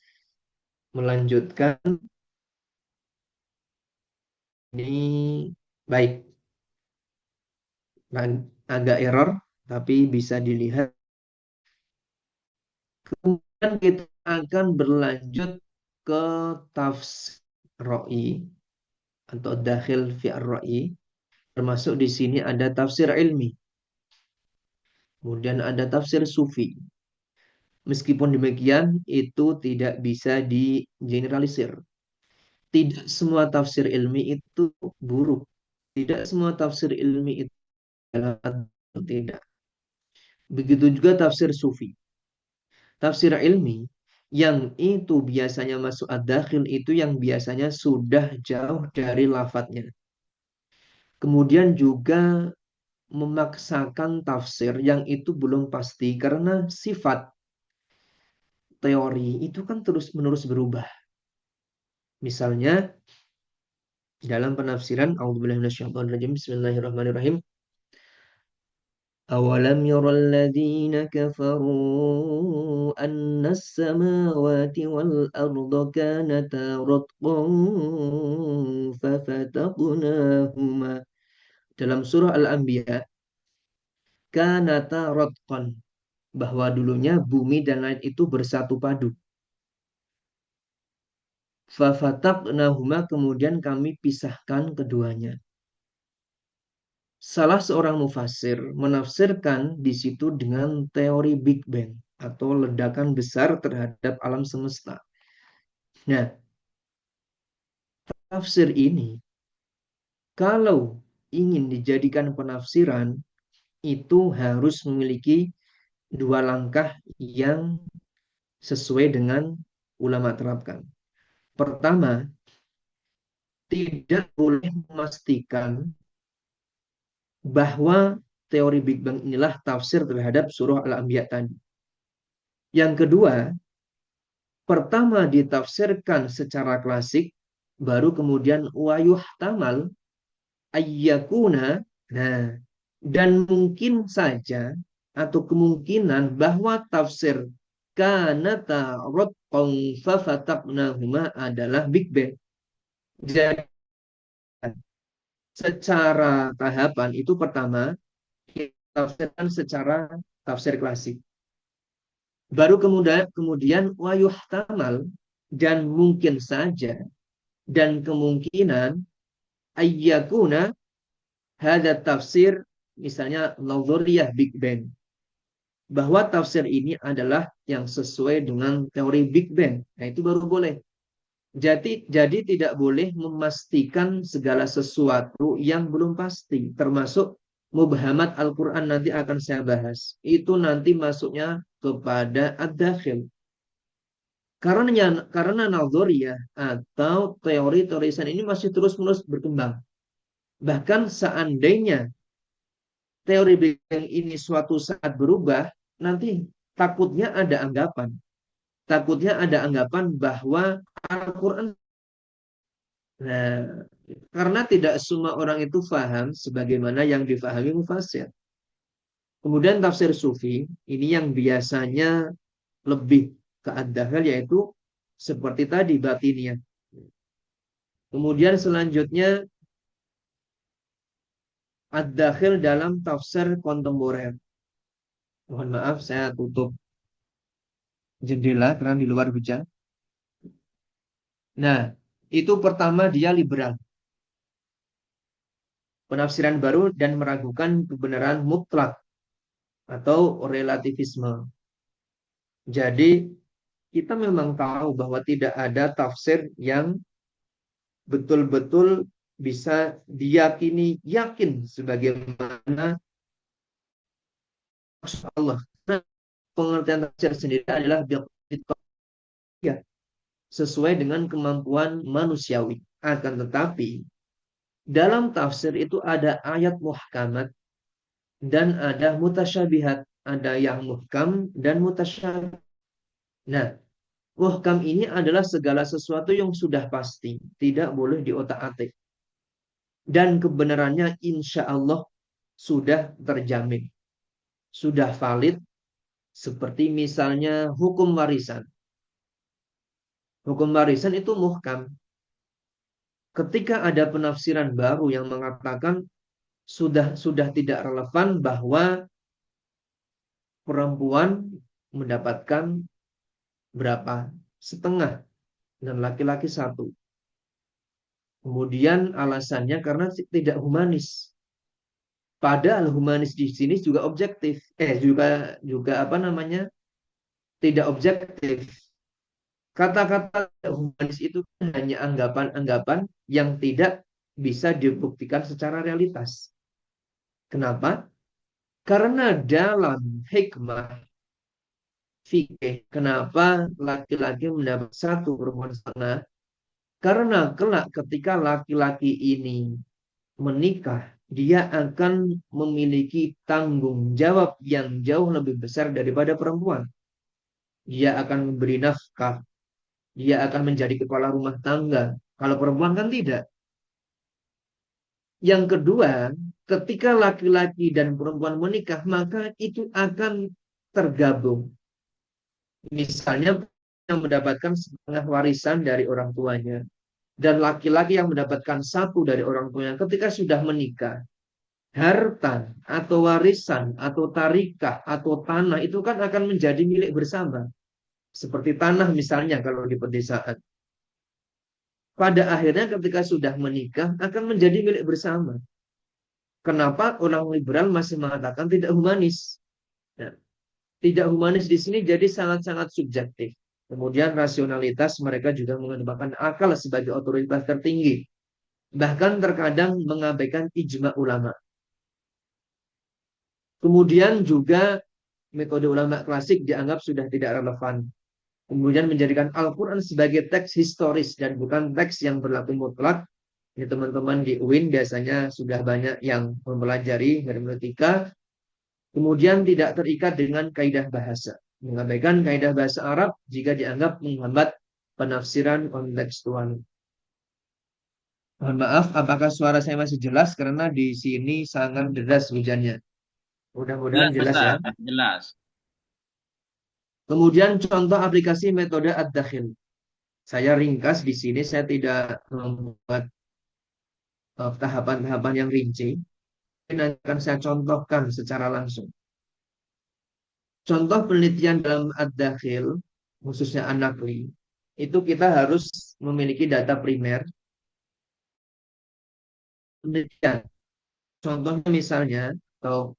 melanjutkan ini. Baik, agak error, tapi bisa dilihat. Kemudian kita akan berlanjut ke tafsir Ra'i atau dakhil fi ar-Ra'i. Termasuk di sini ada tafsir ilmi. Kemudian ada tafsir sufi. Meskipun demikian, itu tidak bisa digeneralisir. Tidak semua tafsir ilmi itu buruk. Tidak semua tafsir ilmi itu adalah tidak. Begitu juga tafsir sufi. Tafsir ilmi yang itu biasanya masuk ad-dakhil itu yang biasanya sudah jauh dari lafadznya. Kemudian juga memaksakan tafsir yang itu belum pasti karena sifat teori itu kan terus-menerus berubah. Misalnya dalam penafsiran A'udzubillahi minasyaitonirrajim Bismillahirrahmanirrahim. Awalam yaral ladzina kafaru annas samawati wal arda kanata ratqan fafataqnahuma. Dalam surah Al-Anbiya, kanata ratqan, bahwa dulunya bumi dan langit itu bersatu padu. Fafataqnahuma, kemudian kami pisahkan keduanya. Salah seorang mufassir menafsirkan di situ dengan teori Big Bang atau ledakan besar terhadap alam semesta. Nah, tafsir ini kalau ingin dijadikan penafsiran itu harus memiliki dua langkah yang sesuai dengan ulama terapkan. Pertama, tidak boleh memastikan bahwa teori Big Bang inilah tafsir terhadap surah Al-Anbiya tadi. Yang kedua, pertama ditafsirkan secara klasik, baru kemudian wayuh tamal ayyakuna. Nah, dan mungkin saja atau kemungkinan bahwa tafsir kanata ratqan fafataqnahuma adalah Big Bang. Jadi secara tahapan itu pertama ditafsirkan secara tafsir klasik. Baru kemudian wayuh tamal, dan mungkin saja dan kemungkinan ayyakuna hada tafsir, misalnya nazariyah Big Bang, bahwa tafsir ini adalah yang sesuai dengan teori Big Bang. Nah, itu baru boleh. Jadi tidak boleh memastikan segala sesuatu yang belum pasti, termasuk mubhamat Al-Quran nanti akan saya bahas. Itu nanti masuknya kepada ad-dakhil. Karena nadzoriyah atau teori-teorisan ini masih terus-menerus berkembang. Bahkan seandainya teori Big Bang ini suatu saat berubah, nanti takutnya ada anggapan. Takutnya ada anggapan bahwa Al-Quran. Nah, karena tidak semua orang itu faham sebagaimana yang difahami mufassir. Kemudian tafsir sufi, ini yang biasanya lebih ke ad-dakhil, yaitu seperti tadi batinnya. Kemudian selanjutnya ad-dakhil dalam tafsir kontemporer. Mohon maaf, saya tutup jendela karena di luar hujan. Nah, itu pertama dia liberal. penafsiran baru dan meragukan kebenaran mutlak atau relativisme. Jadi kita memang tahu bahwa tidak ada tafsir yang betul-betul bisa diyakini yakin sebagaimana maksud Allah. Nah, pengertian tafsir sendiri adalah ya, sesuai dengan kemampuan manusiawi. Akan tetapi dalam tafsir itu ada ayat muhkamat dan ada mutasyabihat, ada yang muhkam dan mutasyabih. Nah, muhkam ini adalah segala sesuatu yang sudah pasti, tidak boleh diotak-atik. Dan kebenarannya insya Allah sudah terjamin, sudah valid, seperti misalnya hukum warisan. Hukum warisan itu muhkam. Ketika ada penafsiran baru yang mengatakan sudah tidak relevan bahwa perempuan mendapatkan berapa? Setengah dan laki-laki satu. Kemudian alasannya karena tidak humanis. Padahal humanis di sini juga objektif. Juga juga apa namanya? Tidak objektif. Kata-kata humanis itu hanya anggapan-anggapan yang tidak bisa dibuktikan secara realitas. Kenapa? Karena dalam hikmah fikih, kenapa laki-laki mendapat satu perempuan setengah? Karena kelak ketika laki-laki ini menikah, dia akan memiliki tanggung jawab yang jauh lebih besar daripada perempuan. Dia akan memberi nafkah, dia akan menjadi kepala rumah tangga. Kalau perempuan kan tidak. Yang kedua, ketika laki-laki dan perempuan menikah, maka itu akan tergabung. Misalnya yang mendapatkan setengah warisan dari orang tuanya dan laki-laki yang mendapatkan satu dari orang tuanya ketika sudah menikah, harta atau warisan atau tarikah atau tanah itu kan akan menjadi milik bersama. Seperti tanah misalnya kalau di pedesaan. Pada akhirnya ketika sudah menikah akan menjadi milik bersama. Kenapa orang liberal masih mengatakan tidak humanis? Ya, tidak humanis di sini jadi sangat-sangat subjektif. Kemudian rasionalitas mereka juga mengedepankan akal sebagai otoritas tertinggi. Bahkan terkadang mengabaikan ijma ulama. Kemudian juga metode ulama klasik dianggap sudah tidak relevan. Kemudian menjadikan Al-Quran sebagai teks historis dan bukan teks yang berlaku mutlak. Ini teman-teman di UIN biasanya sudah banyak yang mempelajari hermeneutika. Kemudian tidak terikat dengan kaidah bahasa. Mengabaikan kaidah bahasa Arab jika dianggap menghambat penafsiran kontekstual. Mohon maaf, apakah suara saya masih jelas? Karena di sini sangat deras hujannya. Mudah-mudahan Jelas, jelas ya. Ustaz. Jelas. Kemudian contoh aplikasi metode ad-dakhil. Saya ringkas di sini, saya tidak membuat tahapan-tahapan yang rinci. Ini akan saya contohkan secara langsung. Contoh penelitian dalam ad-dakhil, khususnya An-Naqli, itu kita harus memiliki data primer. Penelitian. Contohnya misalnya, atau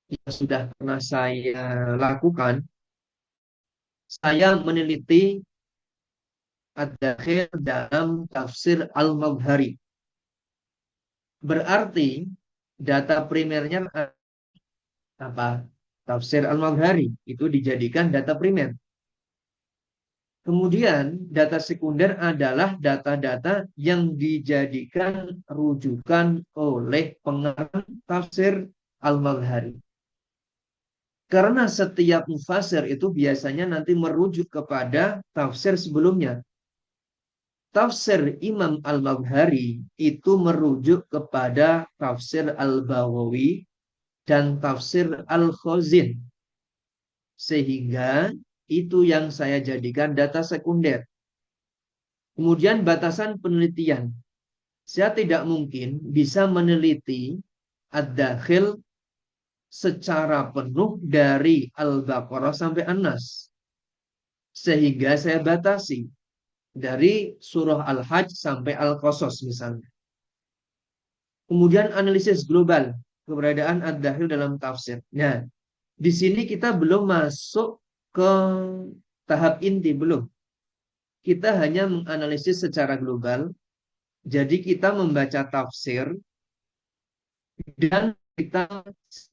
yang sudah pernah saya lakukan, saya meneliti ad-dakhil dalam tafsir Al-Mabhari. Berarti data primernya apa? Tafsir Al-Mabhari itu dijadikan data primer. Kemudian data sekunder adalah data-data yang dijadikan rujukan oleh pengarang tafsir Al-Mabhari. Karena setiap mufasir itu biasanya nanti merujuk kepada tafsir sebelumnya. Tafsir Imam Al-Mabhari itu merujuk kepada tafsir Al-Bawawi dan tafsir Al-Khazin. Sehingga itu yang saya jadikan data sekunder. Kemudian batasan penelitian. Saya tidak mungkin bisa meneliti Ad-Dakhil secara penuh dari Al-Baqarah sampai An-Nas. Sehingga saya batasi dari surah Al-Hajj sampai Al-Qasas misalnya. Kemudian analisis global, keberadaan ad-dakhil dalam tafsir. Nah, di sini kita belum masuk ke tahap inti, belum. Kita hanya menganalisis secara global. Jadi kita membaca tafsir dan kita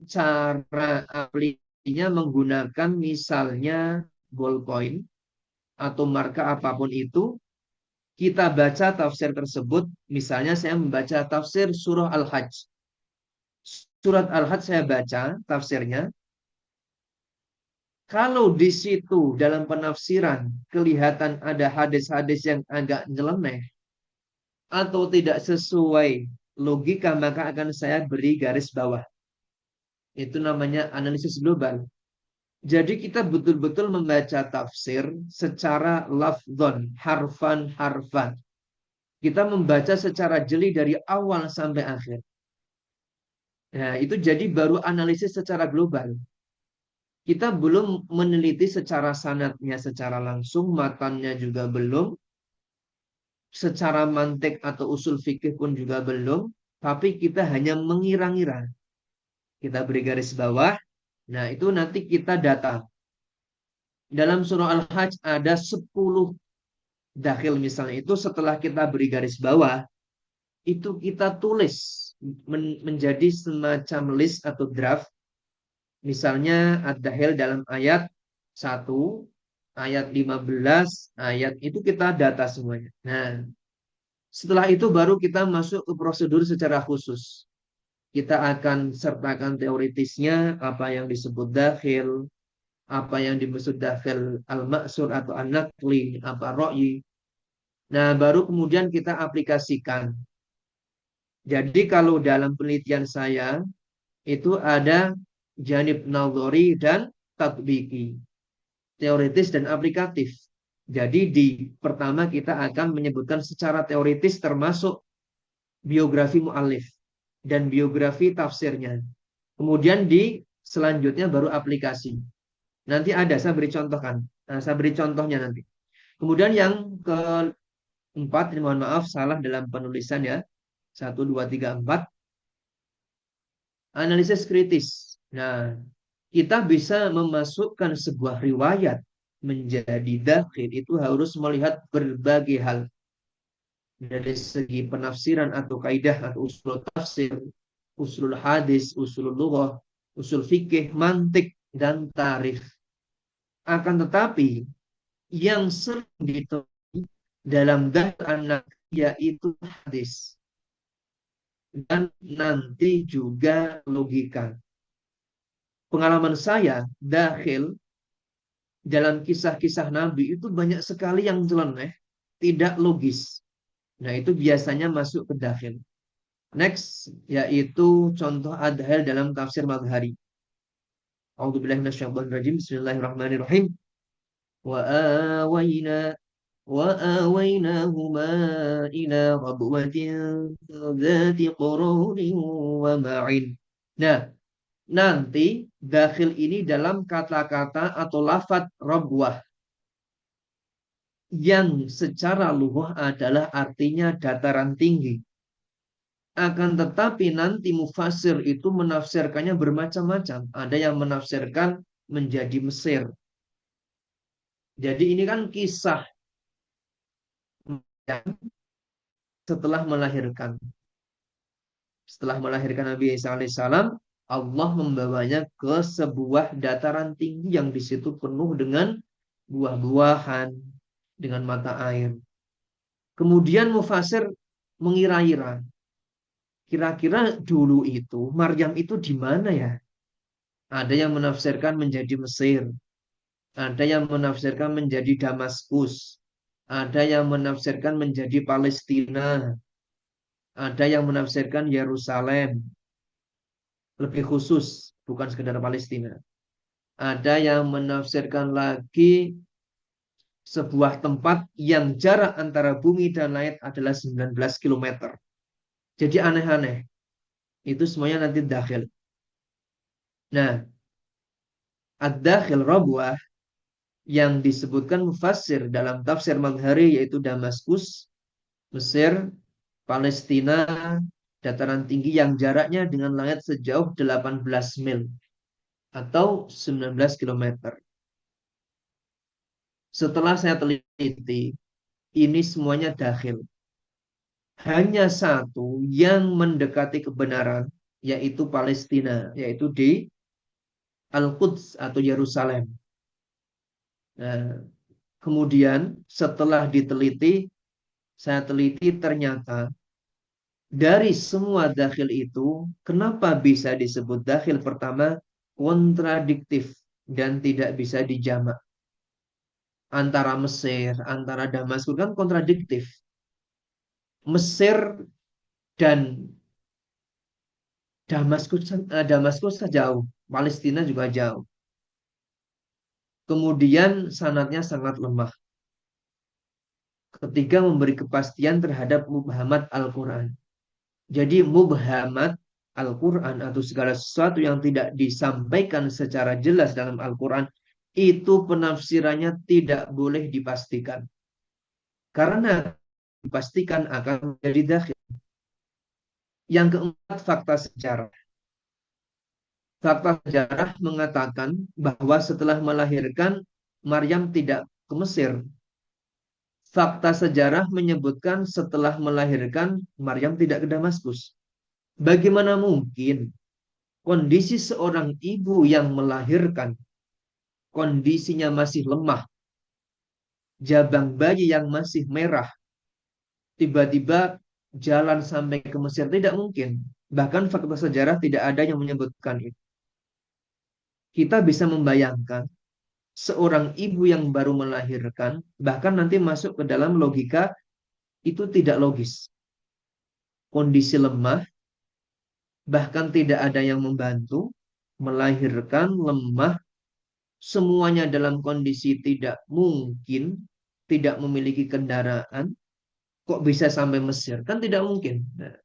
cara aplikasinya menggunakan misalnya ballpoint atau marka apapun itu. Kita baca tafsir tersebut. Misalnya saya membaca tafsir surah Al-Hajj. Surat Al-Hajj saya baca tafsirnya. Kalau di situ dalam penafsiran kelihatan ada hadis-hadis yang agak nyeleneh atau tidak sesuai logika, maka akan saya beri garis bawah. Itu namanya analisis global. Jadi kita betul-betul membaca tafsir secara lafzon, harfan-harfan. Kita membaca secara jeli dari awal sampai akhir. Nah, itu jadi baru analisis secara global. Kita belum meneliti secara sanadnya secara langsung, matannya juga belum, secara mantik atau usul fikih pun juga belum, tapi kita hanya mengira-ngira. Kita beri garis bawah, nah itu nanti kita data. Dalam surah Al-Hajj ada 10 dakhil misalnya, itu setelah kita beri garis bawah, itu kita tulis menjadi semacam list atau draft. Misalnya ad-dakhil dalam ayat 1, ayat 15, ayat itu kita data semuanya. Nah, setelah itu baru kita masuk ke prosedur secara khusus. Kita akan sertakan teoritisnya, apa yang disebut dakhil, apa yang dimaksud dakhil al-maksur atau an-naqli, apa ro'yi. Nah, baru kemudian kita aplikasikan. Jadi kalau dalam penelitian saya, itu ada janib nadhari dan tatbiki. Teoritis dan aplikatif. Jadi di pertama kita akan menyebutkan secara teoritis termasuk biografi mu'alif dan biografi tafsirnya. Kemudian di selanjutnya baru aplikasi. Nanti ada, saya beri contohkan. Nah, saya beri contohnya nanti. Kemudian yang keempat, mohon maaf salah dalam penulisan ya. 1, 2, 3, 4. Analisis kritis. Nah, kita bisa memasukkan sebuah riwayat menjadi dakhil itu harus melihat berbagai hal. Dari segi penafsiran atau kaidah atau usul tafsir, usul hadis, usul lughah, usul fikih, mantik, dan tarikh. Akan tetapi yang sering ditemui dalam dakwah anak yaitu hadis dan nanti juga logika. Pengalaman saya dakhil dalam kisah-kisah Nabi itu banyak sekali yang nyeleneh, tidak logis. Nah, itu biasanya masuk ke dakhil. Next, yaitu contoh adhal dalam tafsir Madhari. A'udzubillahi minasyaitonirrajim. Bismillahirrahmanirrahim. Wa awayna wa awaynahuma ila rabwatin dzati qururin wa ma'in. Nah, nanti dakhil ini dalam kata-kata atau lafadz rabwah yang secara lughah adalah artinya dataran tinggi. Akan tetapi nanti mufasir itu menafsirkannya bermacam-macam. Ada yang menafsirkan menjadi Mesir. Jadi ini kan kisah setelah melahirkan. Setelah melahirkan Nabi Isa alaihissalam, Allah membawanya ke sebuah dataran tinggi yang di situ penuh dengan buah-buahan, dengan mata air. Kemudian mufasir mengira-ira, kira-kira dulu itu Maryam itu di mana ya? Ada yang menafsirkan menjadi Mesir, ada yang menafsirkan menjadi Damaskus, ada yang menafsirkan menjadi Palestina, ada yang menafsirkan Yerusalem, lebih khusus, bukan sekedar Palestina. Ada yang menafsirkan lagi sebuah tempat yang jarak antara bumi dan langit adalah 19 kilometer. Jadi aneh-aneh. Itu semuanya nanti dakhil. Nah, ad-dakhil rabwah yang disebutkan mufassir dalam tafsir Madhari yaitu Damaskus, Mesir, Palestina, dataran tinggi yang jaraknya dengan langit sejauh 18 mil atau 19 kilometer. Setelah saya teliti, ini semuanya dakhil. Hanya satu yang mendekati kebenaran, yaitu Palestina, yaitu di Al-Quds atau Yerusalem. Nah, kemudian setelah diteliti, saya teliti ternyata dari semua dakhil itu, kenapa bisa disebut dakhil? Pertama, kontradiktif dan tidak bisa dijamak. Antara Mesir, antara Damaskus kan kontradiktif. Mesir dan Damaskus jauh, Palestina juga jauh. Kemudian sanadnya sangat lemah. Ketiga, memberi kepastian terhadap mubhamat Al-Quran. Jadi mubhamat Al-Quran atau segala sesuatu yang tidak disampaikan secara jelas dalam Al-Quran, itu penafsirannya tidak boleh dipastikan. Karena dipastikan akan menjadi dakhil. Yang keempat, fakta sejarah. Fakta sejarah mengatakan bahwa setelah melahirkan, Maryam tidak ke Mesir. Fakta sejarah menyebutkan setelah melahirkan, Maryam tidak ke Damaskus. Bagaimana mungkin kondisi seorang ibu yang melahirkan, kondisinya masih lemah, jabang bayi yang masih merah, tiba-tiba jalan sampai ke Mesir? Tidak mungkin. Bahkan fakta sejarah tidak ada yang menyebutkan itu. Kita bisa membayangkan seorang ibu yang baru melahirkan, bahkan nanti masuk ke dalam logika, itu tidak logis. Kondisi lemah, bahkan tidak ada yang membantu, melahirkan, lemah, semuanya dalam kondisi tidak mungkin, tidak memiliki kendaraan, kok bisa sampai Mesir? Kan tidak mungkin. Nah,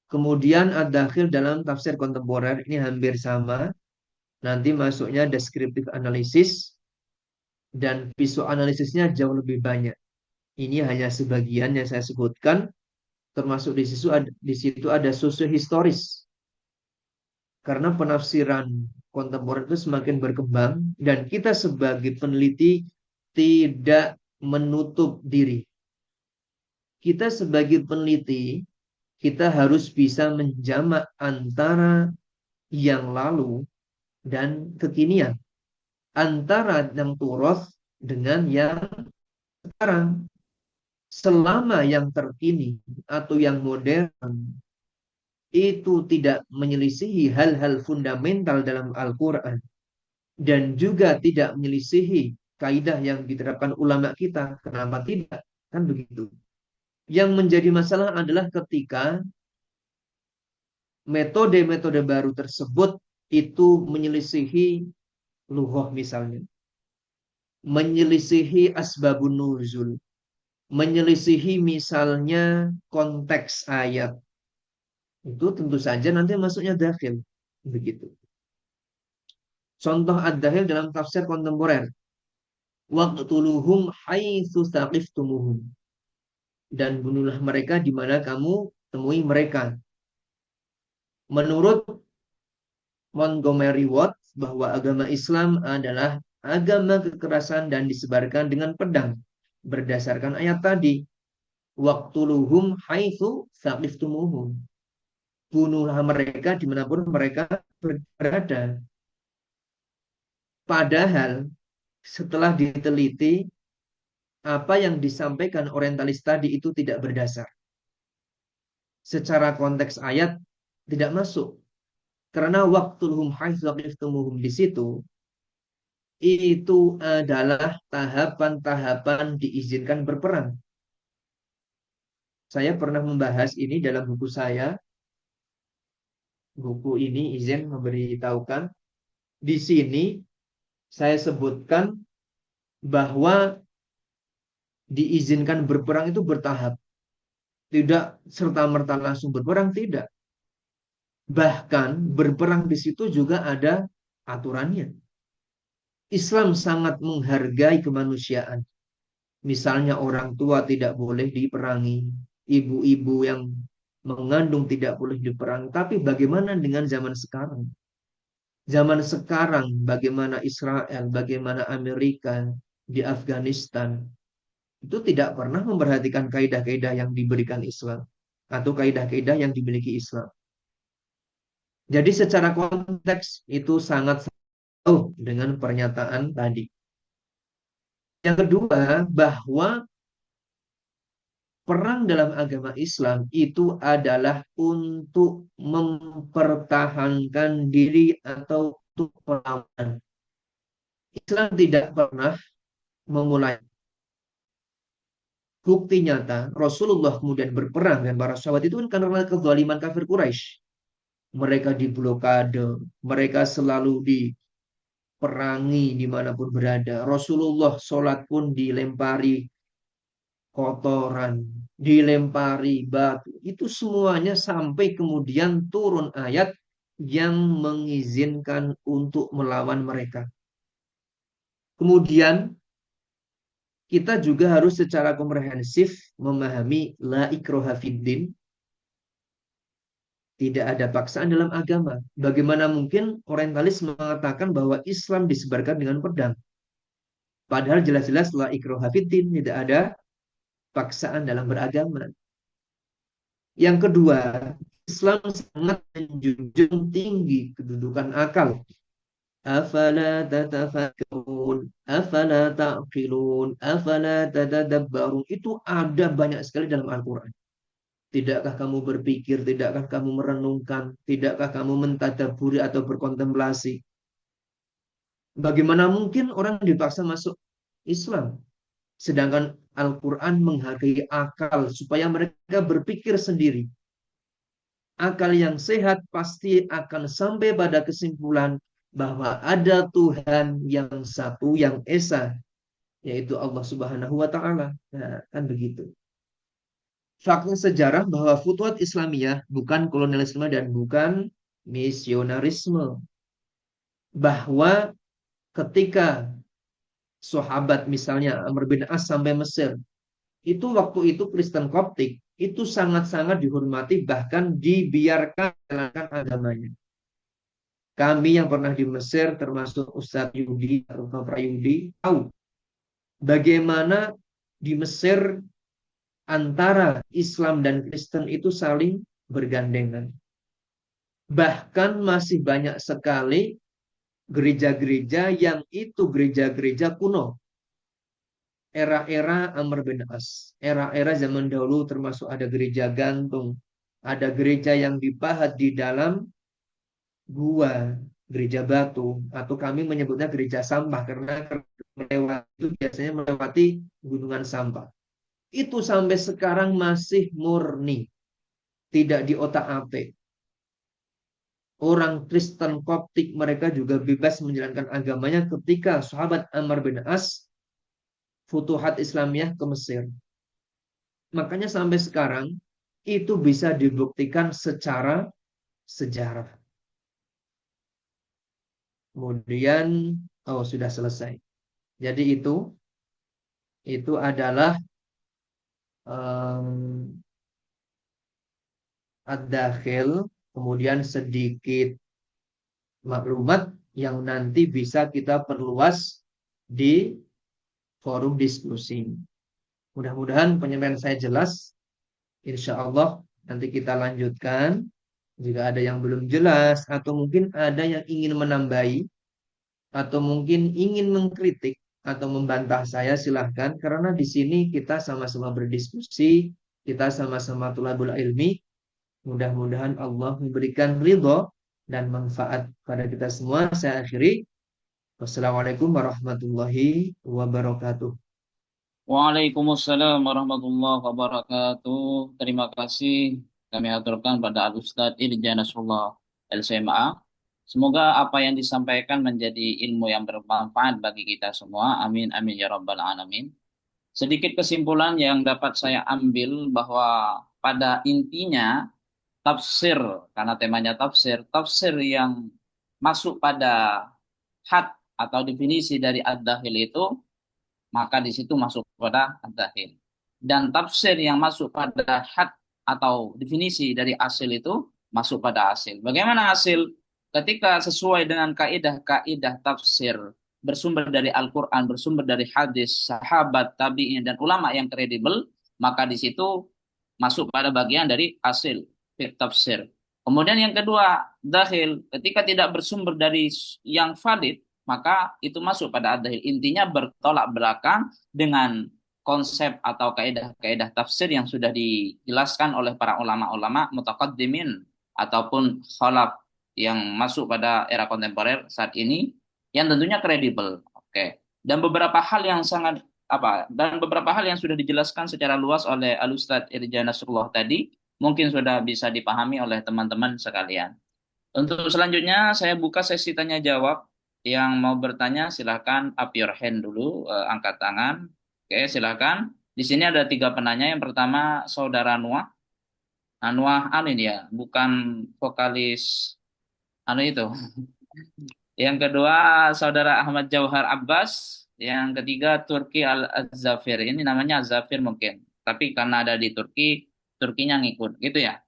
kemudian ad-dakhil dalam tafsir kontemporer ini hampir sama. Nanti masuknya deskriptif analisis dan visuanalisisnya jauh lebih banyak. Ini hanya sebagian yang saya sebutkan, termasuk di situ ada sosiohistoris. Karena penafsiran kontemporer itu semakin berkembang dan kita sebagai peneliti tidak menutup diri. Kita sebagai peneliti, kita harus bisa menjamak antara yang lalu dan kekinian. Antara yang turos dengan yang sekarang. Selama yang terkini atau yang modern itu tidak menyelisihi hal-hal fundamental dalam Al-Quran dan juga tidak menyelisihi kaidah yang diterapkan ulama kita. Kenapa tidak? Kan begitu. Yang menjadi masalah adalah ketika metode-metode baru tersebut itu menyelisihi lughah misalnya, menyelisihi asbabun nuzul, menyelisihi misalnya konteks ayat. Itu tentu saja nanti masuknya dakhil. Begitu. Contoh ad-dakhil dalam tafsir kontemporer. Waqtuluhum haitsu saqiftumuhum. Dan bunuhlah mereka di mana kamu temui mereka. Menurut Montgomery Watt, bahwa agama Islam adalah agama kekerasan dan disebarkan dengan pedang. Berdasarkan ayat tadi. Waqtuluhum haitsu saqiftumuhum. Bunuhlah mereka dimanapun mereka berada. Padahal setelah diteliti, apa yang disampaikan orientalis tadi itu tidak berdasar. Secara konteks ayat tidak masuk. Karena waqtuluhum haitsu waqiftumuhum di situ itu adalah tahapan-tahapan diizinkan berperang. Saya pernah membahas ini dalam buku saya. Buku ini izin memberitahukan. Di sini saya sebutkan bahwa diizinkan berperang itu bertahap. Tidak serta-merta langsung berperang, tidak. Bahkan berperang di situ juga ada aturannya. Islam sangat menghargai kemanusiaan. Misalnya orang tua tidak boleh diperangi, ibu-ibu yang mengandung tidak boleh diperang. Tapi bagaimana dengan zaman sekarang? Zaman sekarang bagaimana Israel, bagaimana Amerika di Afghanistan itu tidak pernah memperhatikan kaidah-kaidah yang diberikan Islam atau kaidah-kaidah yang dimiliki Islam. Jadi secara konteks itu sangat jauh dengan pernyataan tadi. Yang kedua, bahwa perang dalam agama Islam itu adalah untuk mempertahankan diri atau untuk melawan. Islam tidak pernah memulai. Bukti nyata, Rasulullah kemudian berperang dengan para sahabat itu kan karena kezaliman kafir Quraisy. Mereka diblokade, mereka selalu diperangi dimanapun berada. Rasulullah sholat pun dilempari kotoran, dilempari batu. Itu semuanya sampai kemudian turun ayat yang mengizinkan untuk melawan mereka. Kemudian kita juga harus secara komprehensif memahami la ikroha fiddin, tidak ada paksaan dalam agama. Bagaimana mungkin orientalis mengatakan bahwa Islam disebarkan dengan pedang? Padahal jelas-jelas la ikroha fiddin, tidak ada paksaan dalam beragama. Yang kedua, Islam sangat menjunjung tinggi kedudukan akal. Afala tatafakkarun, afala ta'qilun, afala tatadabbarun. Itu ada banyak sekali dalam Al-Quran. Tidakkah kamu berpikir, tidakkah kamu merenungkan, tidakkah kamu mentadaburi atau berkontemplasi? Bagaimana mungkin orang dipaksa masuk Islam? Sedangkan Al-Quran menghargai akal supaya mereka berpikir sendiri. Akal yang sehat pasti akan sampai pada kesimpulan bahwa ada Tuhan yang satu, yang esa, yaitu Allah Subhanahu wa Ta'ala. Nah, kan begitu. Fakta sejarah bahwa Futuhat Islamiyah bukan kolonialisme dan bukan misionarisme. Bahwa ketika sahabat misalnya Amr bin As sampai Mesir, itu waktu itu Kristen Koptik itu sangat-sangat dihormati, bahkan dibiarkan menjalankan agamanya. Kami yang pernah di Mesir, termasuk Ustadz Yudi atau Bapak Yudi, tahu bagaimana di Mesir antara Islam dan Kristen itu saling bergandengan. Bahkan masih banyak sekali gereja-gereja yang itu gereja-gereja kuno. Era-era Amr bin As. Era-era zaman dahulu termasuk ada gereja gantung. Ada gereja yang dipahat di dalam gua, gereja batu, atau kami menyebutnya gereja sampah karena melewati itu biasanya melewati gunungan sampah. Itu sampai sekarang masih murni, tidak diotak-atik. Orang Kristen Koptik mereka juga bebas menjalankan agamanya ketika sahabat Amr bin As Futuhat Islamiyah ke Mesir. Makanya sampai sekarang itu bisa dibuktikan secara sejarah. Kemudian, oh sudah selesai. Jadi itu adalah um, ad-dakhil, kemudian sedikit maklumat yang nanti bisa kita perluas di forum diskusi. Mudah-mudahan penyampaian saya jelas. Insya Allah nanti kita lanjutkan. Jika ada yang belum jelas atau mungkin ada yang ingin menambahi atau mungkin ingin mengkritik atau membantah saya, silahkan. Karena di sini kita sama-sama berdiskusi, kita sama-sama thalabul ilmi. Mudah-mudahan Allah memberikan ridho dan manfaat pada kita semua. Saya akhiri. Wassalamualaikum warahmatullahi wabarakatuh. Waalaikumsalam warahmatullahi wabarakatuh. Terima kasih kami aturkan pada Al-Ustadz Irja Nasrullah LCMA. Semoga apa yang disampaikan menjadi ilmu yang bermanfaat bagi kita semua. Amin, amin ya rabbal alamin. Sedikit kesimpulan yang dapat saya ambil bahwa pada intinya tafsir, karena temanya tafsir, tafsir yang masuk pada had atau definisi dari ad-dakhil itu, maka di situ masuk pada ad-dakhil. Dan tafsir yang masuk pada had atau definisi dari asil itu masuk pada asil. Bagaimana asil? Ketika sesuai dengan kaidah-kaidah tafsir bersumber dari Al-Quran, bersumber dari hadis, sahabat, tabi'in, dan ulama yang kredibel, maka di situ masuk pada bagian dari asil fit tafsir. Kemudian yang kedua, dahil. Ketika tidak bersumber dari yang valid, maka itu masuk pada ad-dahil. Intinya bertolak belakang dengan konsep atau kaidah-kaidah tafsir yang sudah dijelaskan oleh para ulama-ulama mutaqaddimin ataupun khalaf yang masuk pada era kontemporer saat ini yang tentunya kredibel. Oke. Dan beberapa hal yang sangat dan beberapa hal yang sudah dijelaskan secara luas oleh Al-Ustadz Irja Nasrullah tadi mungkin sudah bisa dipahami oleh teman-teman sekalian. Untuk selanjutnya saya buka sesi tanya jawab. Yang mau bertanya silahkan up your hand dulu, angkat tangan. Oke, silahkan. Di sini ada tiga penanya. Yang pertama Saudara Nuah. Nah, Nuah anu ini ya, bukan vokalis anu itu. Yang kedua Saudara Ahmad Jauhar Abbas. Yang ketiga Turki Al-Zafir. Ini namanya Zafir mungkin. Tapi karena ada di Turki, Turkinya ngikut. Gitu ya.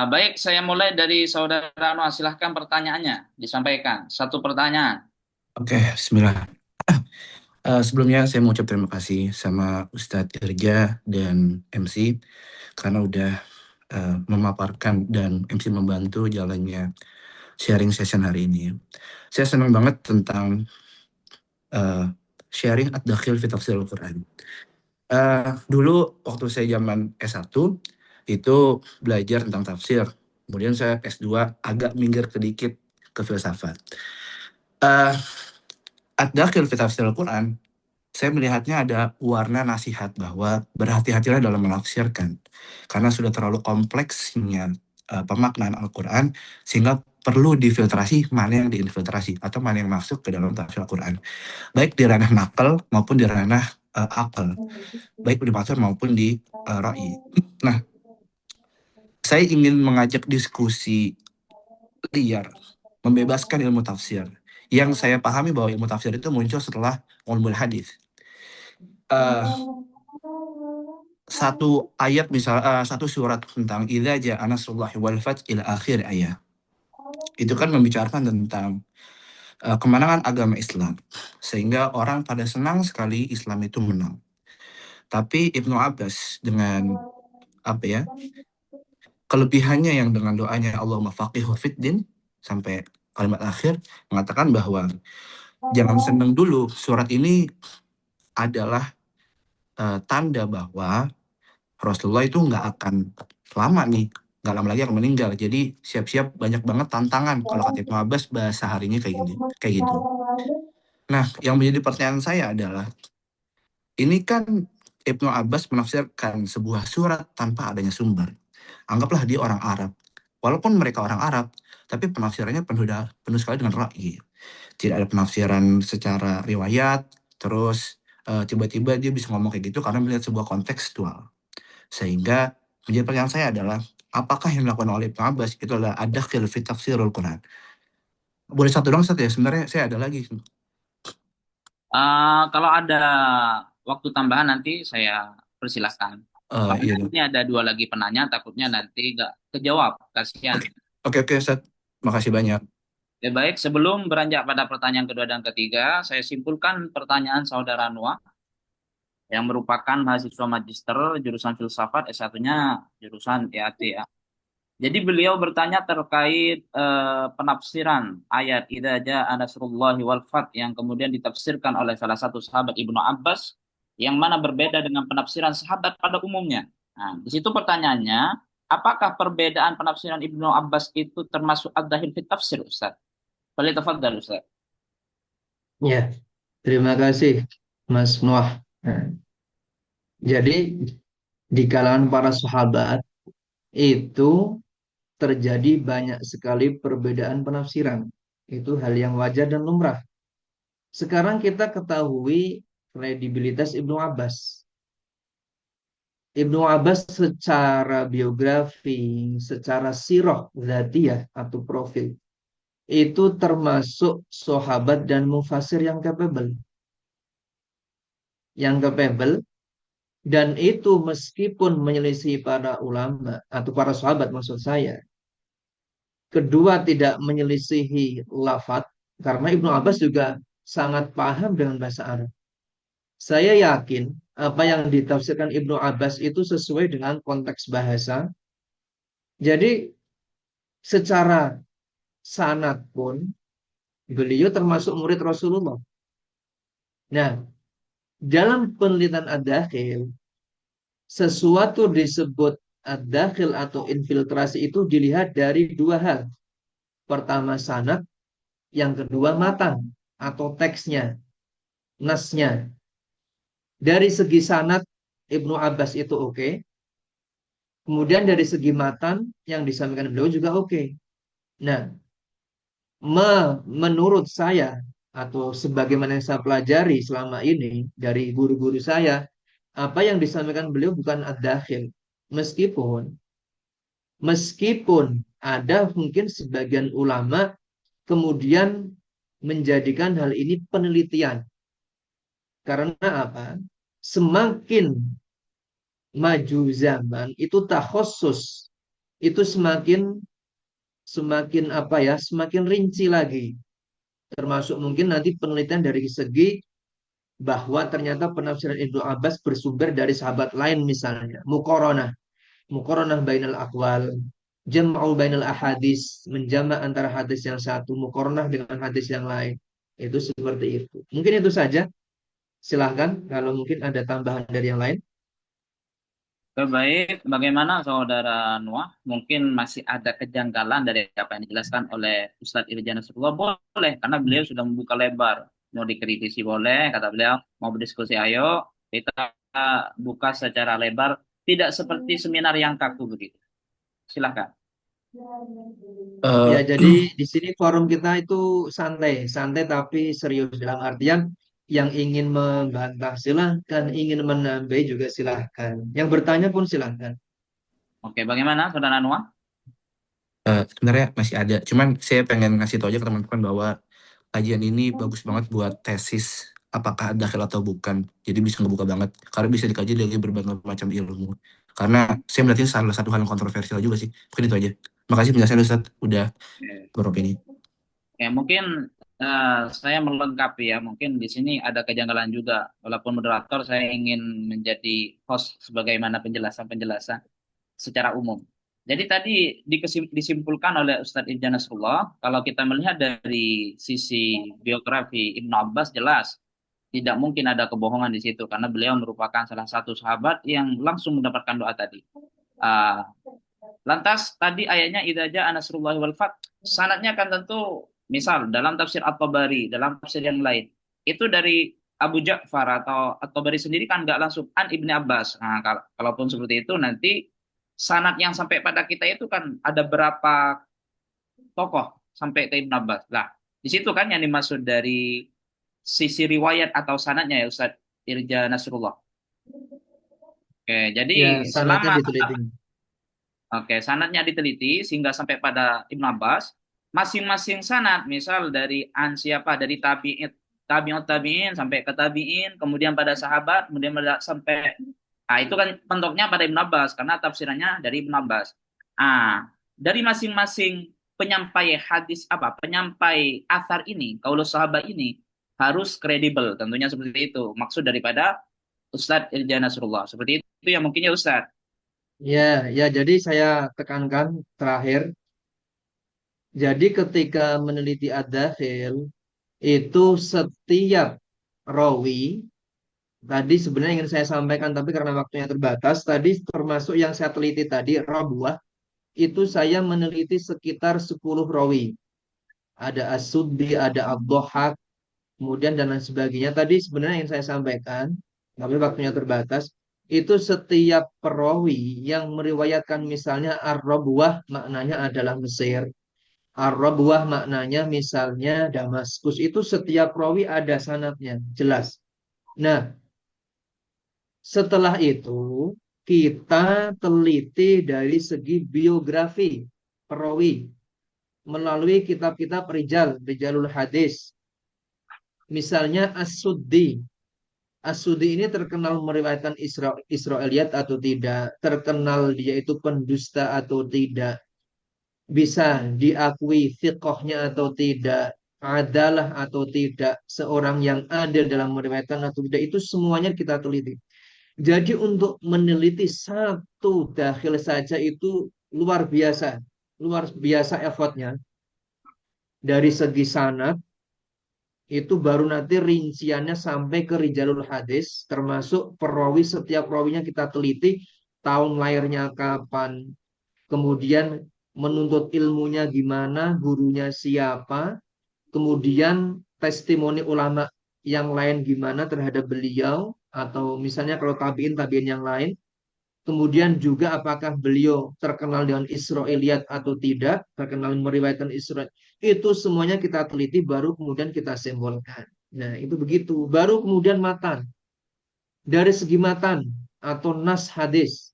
Baik, saya mulai dari Saudara Noah. Silahkan pertanyaannya disampaikan. Satu pertanyaan. Oke, Bismillah. Sebelumnya saya mau ucap terima kasih sama Ustadz Irja dan MC karena udah memaparkan dan MC membantu jalannya sharing session hari ini. Saya senang banget tentang uh, sharing ad-dakhil fi tafsir Al-Quran. Dulu waktu saya zaman S1 itu belajar tentang tafsir. Kemudian saya S2 agak minggir sedikit ke filsafat. Uh, Ad-dakhil fi tafsir Al-Quran, saya melihatnya ada warna nasihat bahwa berhati-hatilah dalam menafsirkan. Karena sudah terlalu kompleksnya pemaknaan Al-Quran, sehingga perlu difiltrasi mana yang diinfiltrasi atau mana yang masuk ke dalam tafsir Al-Quran. Baik di ranah nakal maupun di ranah akal. Baik di tafsir maupun di ra'i. Nah, saya ingin mengajak diskusi liar, membebaskan ilmu tafsir. Yang saya pahami bahwa ilmu tafsir itu muncul setelah ulumul hadis. Satu ayat satu surat tentang idza ja'a nasrullahi wal fath ila akhir ayat. Itu kan membicarakan tentang kemenangan agama Islam. Sehingga orang pada senang sekali Islam itu menang. Tapi Ibnu Abbas dengan kelebihannya yang dengan doanya Allahumma faqihu fiddin sampai kalimat akhir mengatakan bahwa jangan senang dulu, surat ini adalah tanda bahwa Rasulullah itu nggak akan lama nih, nggak lama lagi akan meninggal. Jadi siap-siap banyak banget tantangan. Kalau kata Ibnu Abbas bahasa harinya kayak gitu. Nah, yang menjadi pertanyaan saya adalah, ini kan Ibnu Abbas menafsirkan sebuah surat tanpa adanya sumber. Anggaplah dia orang Arab. Walaupun mereka orang Arab, tapi penafsirannya penuh sekali dengan ra'yi. Tidak ada penafsiran secara riwayat, terus tiba-tiba dia bisa ngomong kayak gitu karena melihat sebuah kontekstual. Sehingga menjadi pertanyaan saya adalah, apakah yang dilakukan oleh Ibnu Abbas itu adalah ad-dakhil fi tafsirul Quran? Boleh satu dong, Ustaz ya? Sebenarnya saya ada lagi. Kalau ada waktu tambahan nanti saya persilahkan. Soalnya Iya dong. ini ada dua lagi penanya, takutnya nanti nggak kejawab. Kasihan. Oke, Ustaz. Makasih banyak. Ya, baik, sebelum beranjak pada pertanyaan kedua dan ketiga, saya simpulkan pertanyaan Saudara Noah yang merupakan mahasiswa magister jurusan filsafat, S1-nya jurusan IAT ya. Jadi beliau bertanya terkait penafsiran ayat idza jaa nasrullahi wal fath yang kemudian ditafsirkan oleh salah satu sahabat Ibnu Abbas yang mana berbeda dengan penafsiran sahabat pada umumnya. Nah, di situ pertanyaannya, apakah perbedaan penafsiran Ibnu Abbas itu termasuk ad-dahil fit tafsir, Ustaz? Boleh tafadhal, Ustaz. Ya, terima kasih Mas Noah. Nah, jadi di kalangan para sahabat itu terjadi banyak sekali perbedaan penafsiran. Itu hal yang wajar dan lumrah. Sekarang kita ketahui kredibilitas Ibnu Abbas. Ibnu Abbas secara biografi, secara sirah dzatiyah atau profil, itu termasuk sahabat dan mufasir yang capable. Yang capable Dan itu meskipun menyelisih para ulama atau para sahabat maksud saya. Kedua, tidak menyelisihi lafat karena Ibnu Abbas juga sangat paham dengan bahasa Arab. Saya yakin apa yang ditafsirkan Ibnu Abbas itu sesuai dengan konteks bahasa. Jadi secara sanad pun beliau termasuk murid Rasulullah. Nah, dalam penelitian ad-dakhil, sesuatu disebut ad-dakhil atau infiltrasi itu dilihat dari dua hal. Pertama sanad, yang kedua matan atau teksnya, nasnya. Dari segi sanad Ibnu Abbas itu oke. Kemudian dari segi matan yang disampaikan beliau juga oke. Nah, menurut saya atau sebagaimana yang saya pelajari selama ini dari guru-guru saya, apa yang disampaikan beliau bukan ad-dakhil. Meskipun meskipun ada mungkin sebagian ulama kemudian menjadikan hal ini penelitian. Karena apa? Semakin maju zaman itu takhusus itu semakin semakin apa ya, semakin rinci lagi. Termasuk mungkin nanti penelitian dari segi bahwa ternyata penafsiran Ibnu Abbas bersumber dari sahabat lain misalnya. Muqaranah bainal aqwal, jam'u bainal ahadis, menjamak antara hadis yang satu, muqaranah dengan hadis yang lain. Itu seperti itu. Mungkin itu saja. Silahkan kalau mungkin ada tambahan dari yang lain. Baik, bagaimana Saudara Noah? Mungkin masih ada kejanggalan dari apa yang dijelaskan oleh Ustadz Irja Nasrullah. Boleh, karena beliau sudah membuka lebar. Mau dikritisi boleh, kata beliau. Mau berdiskusi, ayo. Kita buka secara lebar. Tidak seperti seminar yang kaku begitu. Silahkan. Ya, Eh, jadi di sini forum kita itu santai, santai tapi serius dalam artian yang ingin membantah silahkan, ingin menambah juga silahkan. Yang bertanya pun silahkan. Oke, bagaimana Saudara Noah? Sebenarnya masih ada, cuman saya pengen ngasih tau aja ke teman-teman bahwa kajian ini bagus banget buat tesis apakah ada dakhil atau bukan. Jadi bisa ngebuka banget, karena bisa dikaji dari berbagai macam ilmu. Karena saya melihatnya salah satu hal yang kontroversial juga sih. Mungkin itu aja. Makasih penjelasan Ustaz, udah Oke. beropini. Ya, mungkin saya melengkapi ya. Mungkin di sini ada kejanggalan juga. Walaupun moderator, saya ingin menjadi host sebagaimana penjelasan-penjelasan secara umum. Jadi tadi disimpulkan oleh Ustadz Irja Nasrullah, kalau kita melihat dari sisi biografi Ibnu Abbas jelas tidak mungkin ada kebohongan di situ karena beliau merupakan salah satu sahabat yang langsung mendapatkan doa tadi. Ah, Lantas tadi ayatnya idza jaa nasrullahi wal fath. Sanadnya kan tentu misal dalam tafsir At-Tabari, dalam tafsir yang lain. Itu dari Abu Ja'far atau At-Tabari sendiri kan nggak langsung an Ibni Abbas. Nah, kalaupun seperti itu nanti sanad yang sampai pada kita itu kan ada berapa tokoh sampai ke Ibn Abbas. Lah, di situ kan yang dimaksud dari sisi riwayat atau sanadnya ya Ustaz Irja Nasrullah. Oke, jadi Ya, sanatnya selama diteliti. Oke, sanadnya diteliti sehingga sampai pada Ibnu Abbas. Masing-masing sanad, misal dari an siapa, dari tabi'in sampai ke tabi'in, kemudian pada sahabat, kemudian sampai itu kan pentoknya pada Ibnu Abbas karena tafsirannya dari Ibnu Abbas. Dari masing-masing penyampai hadis apa, penyampai athar ini, kaulah sahabat ini harus kredibel, tentunya seperti itu. Maksud daripada Ustadz Irja Nasrullah. Seperti itu ya mungkin ya Ustadz. Ya, ya, jadi saya tekankan terakhir. Jadi ketika meneliti ad-dakhil itu setiap rawi tadi sebenarnya ingin saya sampaikan tapi karena waktunya terbatas tadi termasuk yang saya teliti tadi Rabuah itu saya meneliti sekitar 10 rawi. Ada As-Suddi, ada Ad-Dhahhak, kemudian dan lain sebagainya. Tadi sebenarnya yang saya sampaikan, tapi waktunya terbatas, itu setiap perawi yang meriwayatkan misalnya Ar-Rabuah maknanya adalah Mesir. Ar-Rabuah maknanya misalnya Damaskus. Itu setiap perawi ada sanatnya, jelas. Nah, setelah itu kita teliti dari segi biografi perawi melalui kitab-kitab Rijal, Rijalul Hadis. Misalnya As-Suddi. As-Sudi ini terkenal meriwayatkan Israiliyat atau tidak, terkenal dia itu pendusta atau tidak, bisa diakui fiqhnya atau tidak, adalah atau tidak, seorang yang adil dalam meriwayatkan atau tidak, itu semuanya kita teliti. Jadi untuk meneliti satu dakhil saja itu luar biasa effortnya. Dari segi sanad, itu baru nanti rinciannya sampai ke rijalul hadis, termasuk perawi, setiap perawinya kita teliti, tahun lahirnya kapan, kemudian menuntut ilmunya gimana, gurunya siapa, kemudian testimoni ulama yang lain gimana terhadap beliau, atau misalnya kalau tabiin yang lain. Kemudian juga apakah beliau terkenal dengan Israiliyat atau tidak, terkenal meriwayatkan Israel. Itu semuanya kita teliti baru kemudian kita simpulkan. Nah, itu begitu. Baru kemudian matan. Dari segi matan atau nas hadis,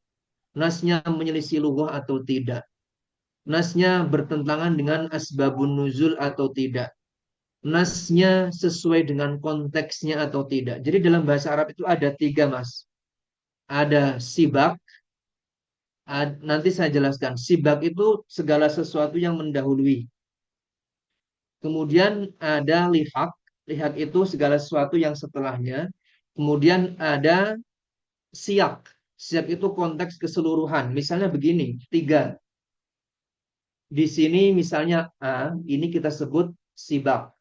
nasnya menyelisih lughah atau tidak. Nasnya bertentangan dengan asbabun nuzul atau tidak. Nasnya sesuai dengan konteksnya atau tidak. Jadi dalam bahasa Arab itu ada tiga, Mas. Ada sibak. Nanti saya jelaskan. Sibak itu segala sesuatu yang mendahului. Kemudian ada lihak. Lihak itu segala sesuatu yang setelahnya. Kemudian ada siak. Siak itu konteks keseluruhan. Misalnya begini, tiga. Di sini misalnya A, ini kita sebut sibak.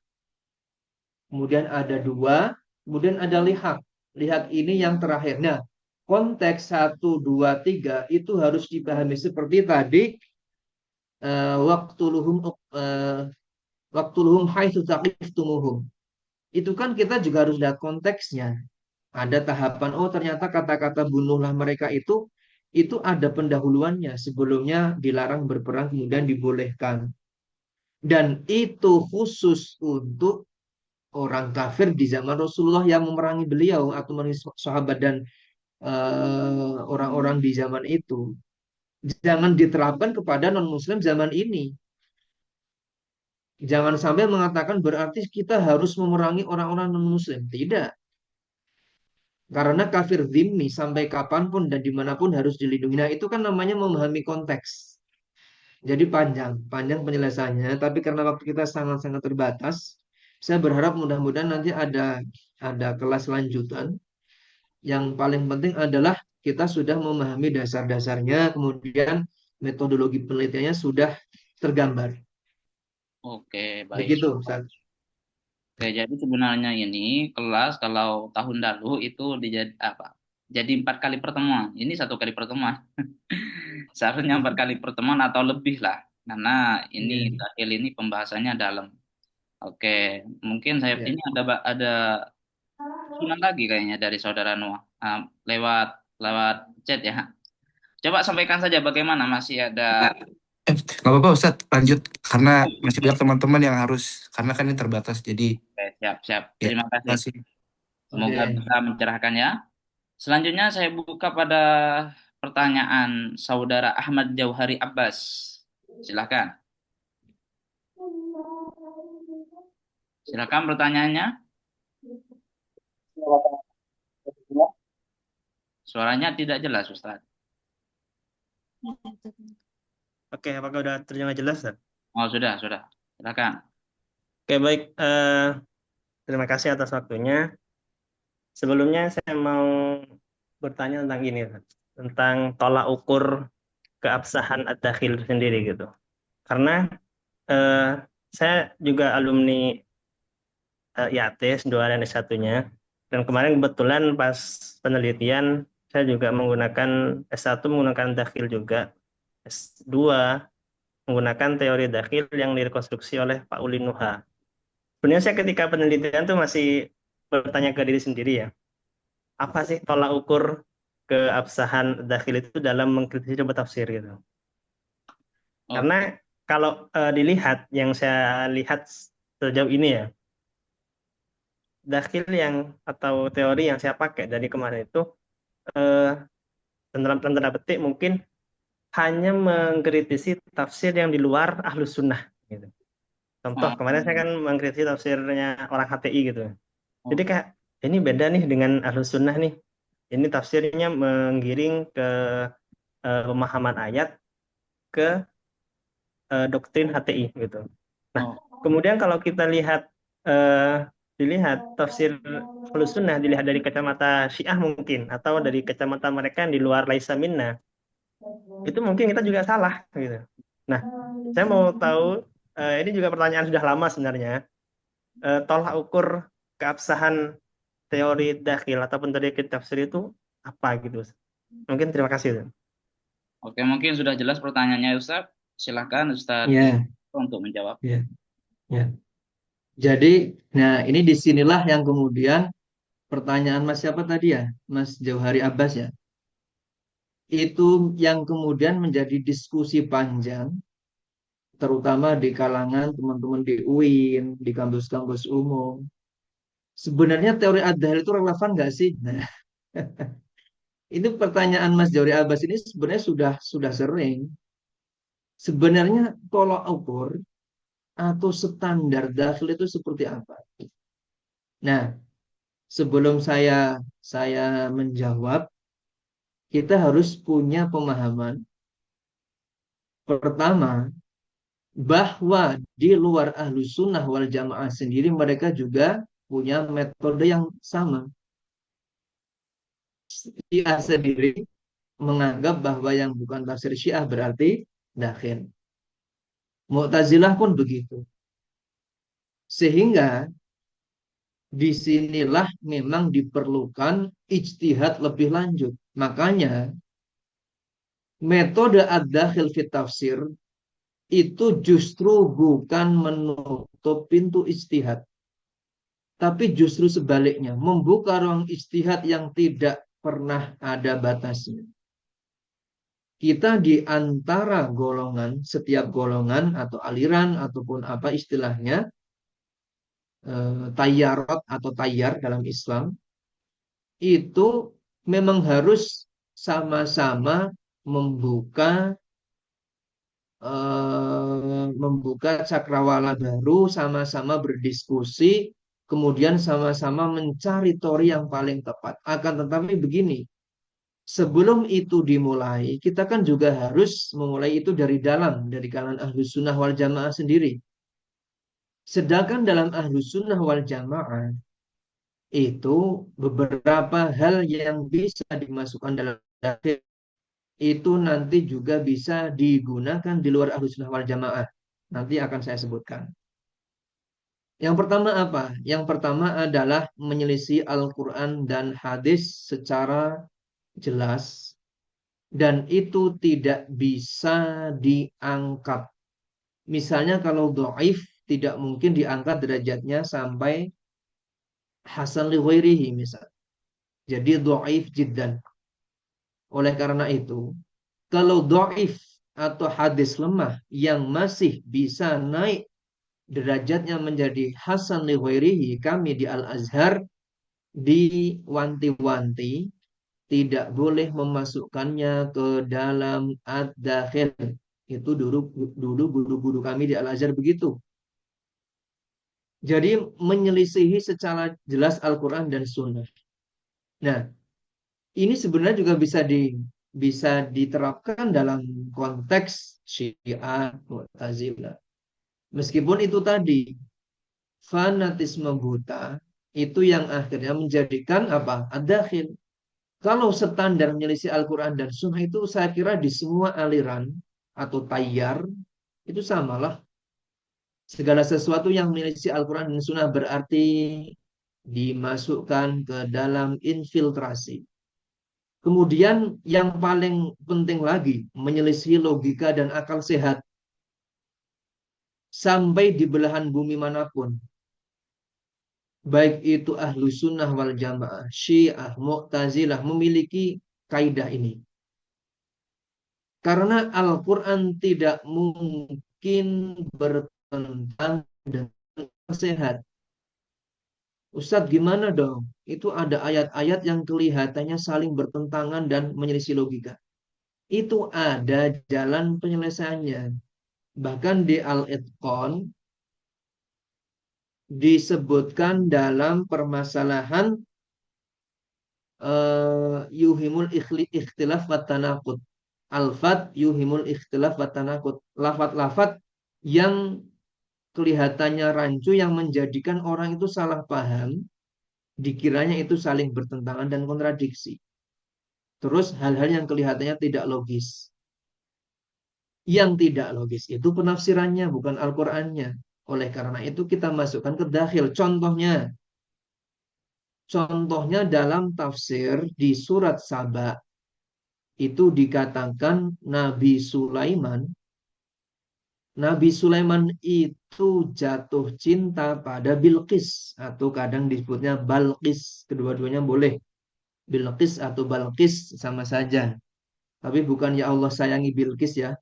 Kemudian ada dua. Kemudian ada lihak. Lihak ini yang terakhir. Nah, konteks satu, dua, tiga itu harus dipahami seperti tadi. Waktu luhum waktu luhum haitsu taqiftumuhum. Itu kan kita juga harus lihat konteksnya. Ada tahapan, oh ternyata kata-kata bunuhlah mereka itu ada pendahuluannya. Sebelumnya dilarang berperang, kemudian dibolehkan. Dan itu khusus untuk orang kafir di zaman Rasulullah yang memerangi beliau atau memerangi sahabat dan orang-orang di zaman itu. Jangan diterapkan kepada non-muslim zaman ini. Jangan sampai mengatakan berarti kita harus memerangi orang-orang non-muslim. Tidak. Karena kafir dhimmi sampai kapanpun dan dimanapun harus dilindungi. Nah, itu kan namanya memahami konteks. Jadi panjang penjelasannya. Tapi karena waktu kita sangat-sangat terbatas, saya berharap mudah-mudahan nanti ada kelas lanjutan. Yang paling penting adalah kita sudah memahami dasar-dasarnya, kemudian metodologi penelitiannya sudah tergambar. Oke, baik. Begitu, Ustaz. Oke, jadi sebenarnya ini kelas kalau tahun lalu itu apa? Jadi 4 kali pertemuan. Ini 1 kali pertemuan. Seharusnya 4 kali pertemuan atau lebih lah. Karena ini Iya, dahil ini pembahasannya dalam. Oke, mungkin saya iya. ini ada usulan lagi kayaknya dari saudara Noah. Lewat lewat chat ya. Coba sampaikan saja bagaimana masih ada. Nggak apa-apa Ustadz, lanjut karena masih banyak teman-teman yang harus, karena kan ini terbatas, jadi Oke, siap, siap. ya Terima terima kasih. kasih. Semoga Oke. bisa mencerahkan ya. Selanjutnya saya buka pada pertanyaan saudara Ahmad Jauhari Abbas. Silakan. Silakan pertanyaannya. Suaranya tidak jelas, Ustaz. Oke, apakah udah terdengar jelas, Ustaz? Oh, sudah, sudah. Silakan. Oke, baik. Terima kasih atas waktunya. Sebelumnya saya mau bertanya tentang ini, Ustaz. Tentang tolak ukur keabsahan ad-dakhil sendiri gitu. Karena eh, saya juga alumni IATS 2 dan S1-nya. Dan kemarin kebetulan pas penelitian saya juga menggunakan S1 menggunakan dakhil juga. S2 menggunakan teori dakhil yang direkonstruksi oleh Pak Ulin Nuha. Sebenarnya saya ketika penelitian tuh masih bertanya ke diri sendiri ya, apa sih tolak ukur keabsahan dakhil itu dalam mengkritisi coba tafsir gitu. Karena Oke. kalau dilihat, yang saya lihat sejauh ini ya, dakhil yang atau teori yang saya pakai dari kemarin itu eh, dalam tanda petik mungkin hanya mengkritisi tafsir yang di luar ahlus sunnah gitu. Contoh, kemarin saya kan mengkritisi tafsirnya orang HTI gitu. Jadi Oke. kayak ini beda nih dengan Ahlus Sunnah nih. Ini tafsirnya menggiring ke pemahaman ayat ke doktrin HTI gitu. Nah, Oh, kemudian kalau kita lihat dilihat tafsir Ahlus Sunnah dilihat dari kacamata Syiah mungkin atau dari kacamata mereka yang di luar laisa minna, itu mungkin kita juga salah gitu. Nah, saya mau tahu ini juga pertanyaan sudah lama sebenarnya. Tolak ukur keabsahan teori dakhil ataupun teori tafsir itu apa gitu. Mungkin terima kasih. oke, mungkin sudah jelas pertanyaannya Ustaz. Silakan Ustaz Ya, untuk menjawab. ya, ya. Jadi, nah ini disinilah yang kemudian pertanyaan Mas siapa tadi ya? Mas Jauhari Abbas ya. Itu yang kemudian menjadi diskusi panjang, terutama di kalangan teman-teman di UIN, di kampus-kampus umum. Sebenarnya teori ad-dahil itu relevan nggak sih? Nah, itu pertanyaan Mas Jauhari Abbas ini sebenarnya sudah sering. Sebenarnya tolak ukur atau standar dahil itu seperti apa? Nah, sebelum saya menjawab, kita harus punya pemahaman pertama bahwa di luar ahlu sunnah wal jamaah sendiri mereka juga punya metode yang sama. Syiah sendiri menganggap bahwa yang bukan tafsir Syiah berarti dakhil. Mu'tazilah pun begitu. Sehingga disinilah memang diperlukan ijtihad lebih lanjut. Makanya metode ad-dakhil fit tafsir itu justru bukan menutup pintu ijtihad, tapi justru sebaliknya, membuka ruang ijtihad yang tidak pernah ada batasnya. Kita di antara golongan, setiap golongan atau aliran ataupun apa istilahnya, tayyarat atau tayyar dalam Islam, itu memang harus sama-sama membuka membuka cakrawala baru, sama-sama berdiskusi, kemudian sama-sama mencari teori yang paling tepat. Akan tetapi begini, sebelum itu dimulai, kita kan juga harus memulai itu dari dalam, dari kalangan Ahlus Sunnah wal Jamaah sendiri. Sedangkan dalam Ahlus Sunnah wal Jamaah, itu beberapa hal yang bisa dimasukkan dalam dalil itu nanti juga bisa digunakan di luar Ahlus Sunnah wal Jamaah. Nanti akan saya sebutkan. Yang pertama apa? Yang pertama adalah menyelisih Al-Quran dan hadis secara jelas. Dan itu tidak bisa diangkat. Misalnya kalau do'if, tidak mungkin diangkat derajatnya sampai Hasan li ghairihi misal. Jadi do'if jiddan. Oleh karena itu, kalau do'if atau hadis lemah yang masih bisa naik derajatnya menjadi hasan li ghairihi, kami di Al-Azhar diwanti-wanti tidak boleh memasukkannya ke dalam ad-dakhil. Itu dulu guru-guru kami di Al-Azhar begitu. Jadi menyelisihi secara jelas Al-Quran dan Sunnah. Nah, ini sebenarnya juga bisa diterapkan dalam konteks Syiah, Mu'tazilah. Meskipun itu tadi fanatisme buta itu yang akhirnya menjadikan apa? Ad-dakhil. Kalau standar menyelisih Al-Quran dan Sunnah itu saya kira di semua aliran atau tayyar itu samalah. Segala sesuatu yang menyelisih Al-Quran dan Sunnah berarti dimasukkan ke dalam infiltrasi. Kemudian yang paling penting lagi menyelisih logika dan akal sehat. Sampai di belahan bumi manapun. Baik itu ahlu sunnah wal jamaah, syiah, mu'tazilah memiliki kaidah ini. Karena Al-Quran tidak mungkin bertentang dengan sehat. Ustadz gimana dong? Itu ada ayat-ayat yang kelihatannya saling bertentangan dan menyelisih logika. Itu ada jalan penyelesaiannya. Bahkan di Al-Itqan disebutkan dalam permasalahan yuhimul ikhtilaf wa tanaqud. Alfat yuhimul ikhtilaf wa tanaqud. Lafat-lafat yang kelihatannya rancu yang menjadikan orang itu salah paham, dikiranya itu saling bertentangan dan kontradiksi. Terus hal-hal yang kelihatannya tidak logis. Yang tidak logis itu penafsirannya, bukan Al-Qur'annya. Oleh karena itu kita masukkan ke dakhil. Contohnya dalam tafsir di surat Saba itu dikatakan Nabi Sulaiman itu jatuh cinta pada Bilqis atau kadang disebutnya Balqis, kedua-duanya boleh. Bilqis atau Balqis sama saja. Tapi bukan ya Allah sayangi Bilqis ya.